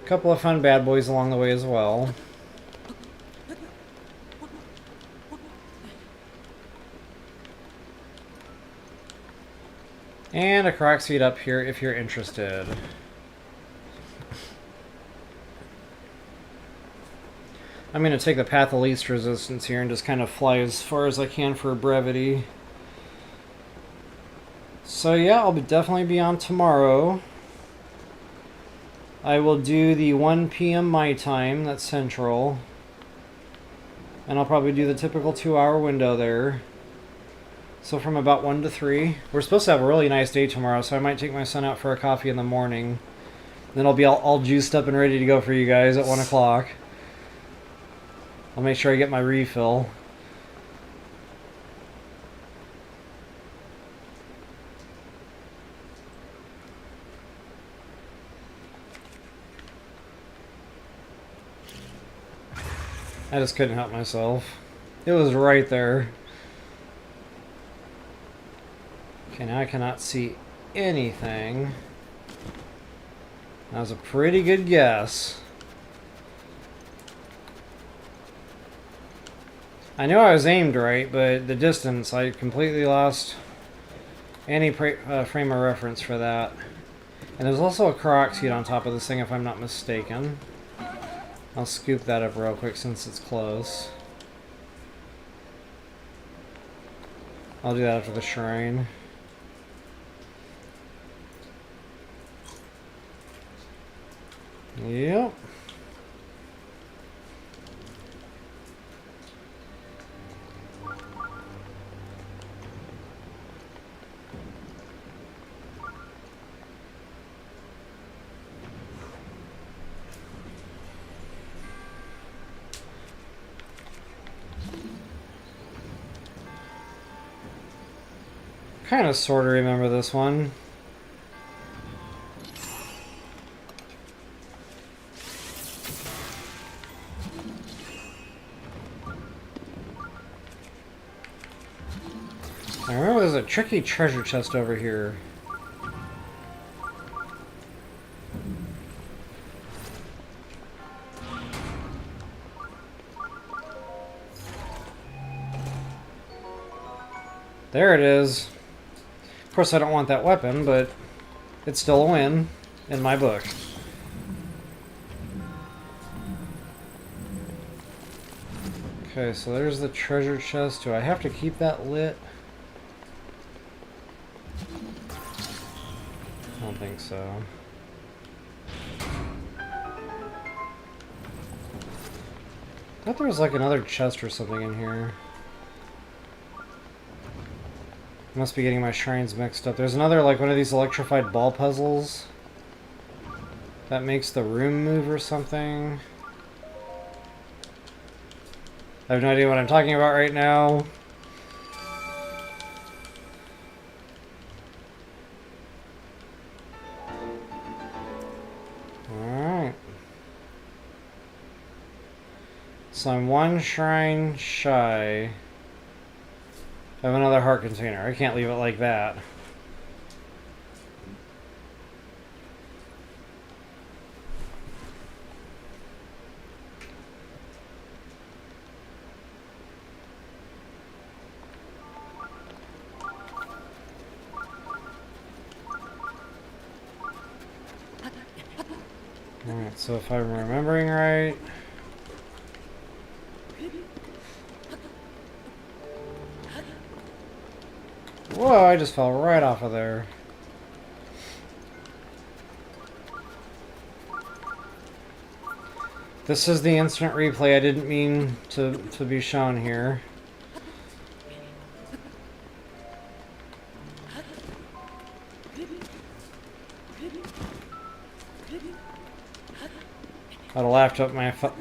A couple of fun bad boys along the way as well. And a Korok seed up here if you're interested. I'm going to take the path of least resistance here and just kind of fly as far as I can for brevity. So yeah, I'll definitely be on tomorrow. I will do the 1 p.m. my time, that's central. And I'll probably do the typical 2-hour window there. So from about 1 to 3. We're supposed to have a really nice day tomorrow, so I might take my son out for a coffee in the morning. Then I'll be all juiced up and ready to go for you guys at 1 o'clock. I'll make sure I get my refill. I just couldn't help myself. It was right there. Okay, now I cannot see anything. That was a pretty good guess. I knew I was aimed right, but the distance, I completely lost any frame of reference for that. And there's also a Korok seed on top of this thing, if I'm not mistaken. I'll scoop that up real quick since it's close. I'll do that after the shrine. Yep. Kind of sort of remember this one. I remember there's a tricky treasure chest over here. There it is. Of course, I don't want that weapon, but it's still a win in my book. Okay, so there's the treasure chest. Do I have to keep that lit? I don't think so. I thought there was like another chest or something in here. Must be getting my shrines mixed up. There's another, like, one of these electrified ball puzzles that makes the room move or something. I have no idea what I'm talking about right now. Alright. So I'm one shrine shy of another heart container. I can't leave it like that. Alright, so if I'm remembering right... Whoa, I just fell right off of there. This is the instant replay. I didn't mean to be shown here. I'd have laughed at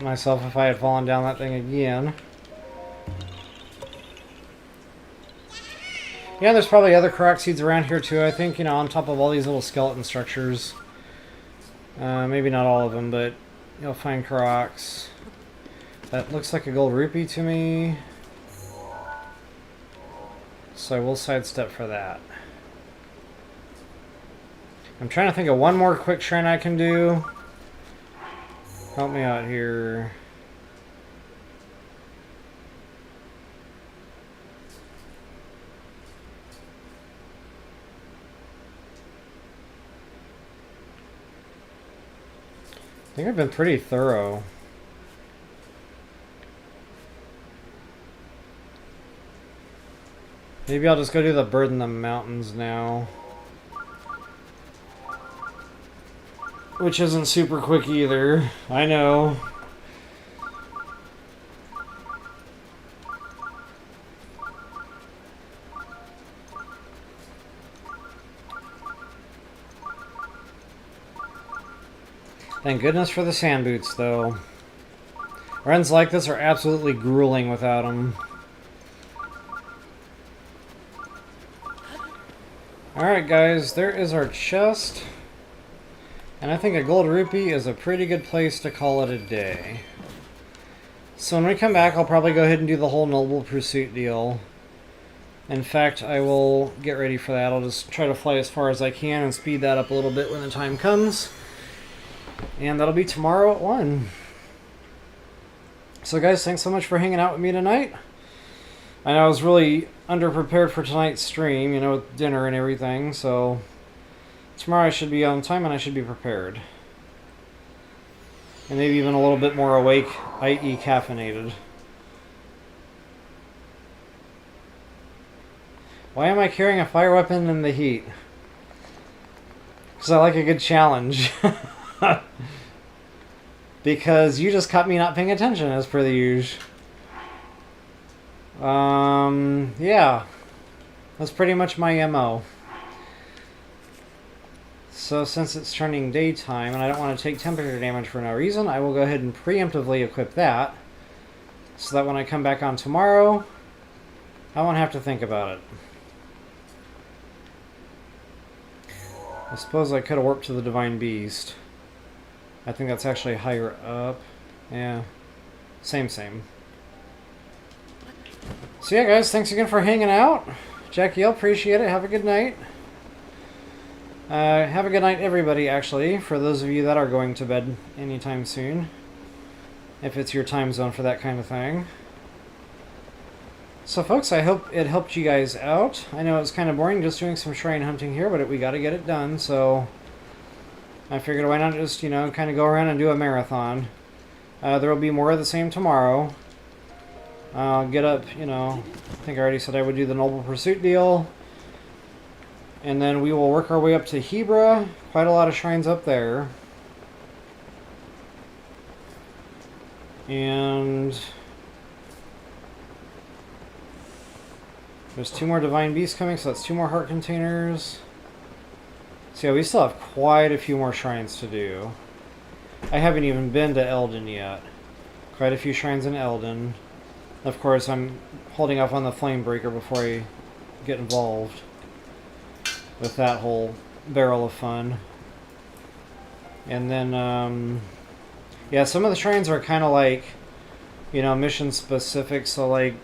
myself if I had fallen down that thing again. Yeah, there's probably other Korok seeds around here too. I think, you know, on top of all these little skeleton structures. Maybe not all of them, but you'll find Koroks. That looks like a gold rupee to me. So I will sidestep for that. I'm trying to think of one more quick shrine I can do. Help me out here. I think I've been pretty thorough. Maybe I'll just go do the bird in the mountains now. Which isn't super quick either. I know. Thank goodness for the sand boots, though. Runs like this are absolutely grueling without them. Alright guys, there is our chest. And I think a gold rupee is a pretty good place to call it a day. So when we come back, I'll probably go ahead and do the whole Noble Pursuit deal. In fact, I will get ready for that. I'll just try to fly as far as I can and speed that up a little bit when the time comes. And that'll be tomorrow at 1. So guys, thanks so much for hanging out with me tonight. I know I was really underprepared for tonight's stream, you know, with dinner and everything, so tomorrow I should be on time and I should be prepared. And maybe even a little bit more awake, i.e. caffeinated. Why am I carrying a fire weapon in the heat? Because I like a good challenge. Because you just caught me not paying attention, as per the usual. Yeah. That's pretty much my MO. So since it's turning daytime and I don't want to take temperature damage for no reason, I will go ahead and preemptively equip that. So that when I come back on tomorrow, I won't have to think about it. I suppose I could have warped to the Divine Beast. I think that's actually higher up. Yeah. Same. So yeah, guys, thanks again for hanging out. Jackie, I'll appreciate it. Have a good night. Have a good night, everybody, actually, for those of you that are going to bed anytime soon. If it's your time zone for that kind of thing. So, folks, I hope it helped you guys out. I know it was kind of boring just doing some shrine hunting here, but we got to get it done, so I figured why not just, you know, kind of go around and do a marathon. There will be more of the same tomorrow. I'll get up, you know, I think I already said I would do the Noble Pursuit deal. And then we will work our way up to Hebra. Quite a lot of shrines up there. And there's 2 more Divine Beasts coming, so that's 2 more heart containers. So yeah, we still have quite a few more shrines to do. I haven't even been to Eldin yet. Quite a few shrines in Eldin. Of course, I'm holding off on the Flame Breaker before I get involved with that whole barrel of fun. And then, yeah, some of the shrines are kind of like, you know, mission specific. So like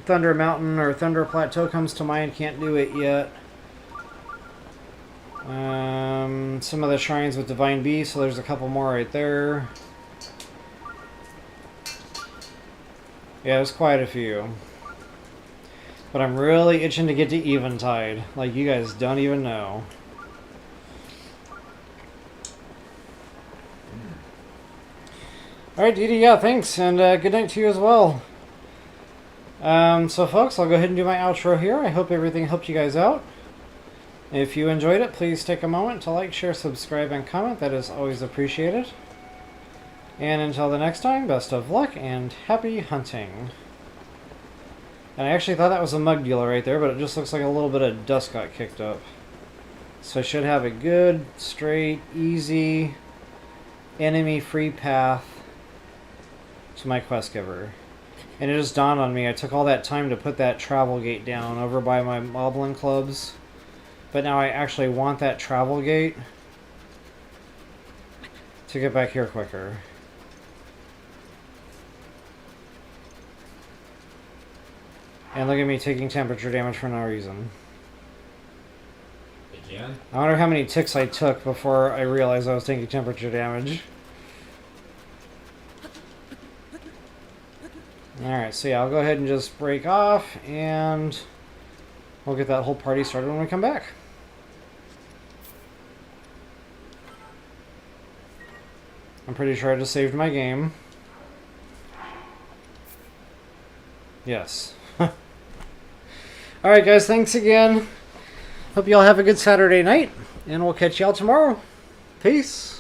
Thunder Mountain or Thunder Plateau comes to mind. Can't do it yet. Some of the shrines with Divine Beast, so there's a couple more right there. Yeah, there's quite a few. But I'm really itching to get to Eventide. Like, you guys don't even know. Alright, Didi, yeah, thanks. And good night to you as well. So, folks, I'll go ahead and do my outro here. I hope everything helped you guys out. If you enjoyed it, please take a moment to like, share, subscribe, and comment. That is always appreciated. And until the next time, best of luck and happy hunting. And I actually thought that was a mug dealer right there, but it just looks like a little bit of dust got kicked up. So I should have a good, straight, easy, enemy-free path to my quest giver. And it just dawned on me, I took all that time to put that travel gate down over by my Moblin clubs. But now I actually want that travel gate to get back here quicker. And look at me taking temperature damage for no reason. Again? I wonder how many ticks I took before I realized I was taking temperature damage. Alright, so yeah, I'll go ahead and just break off, and we'll get that whole party started when we come back. I'm pretty sure I just saved my game. Yes. Alright guys, thanks again. Hope you all have a good Saturday night, and we'll catch y'all tomorrow. Peace.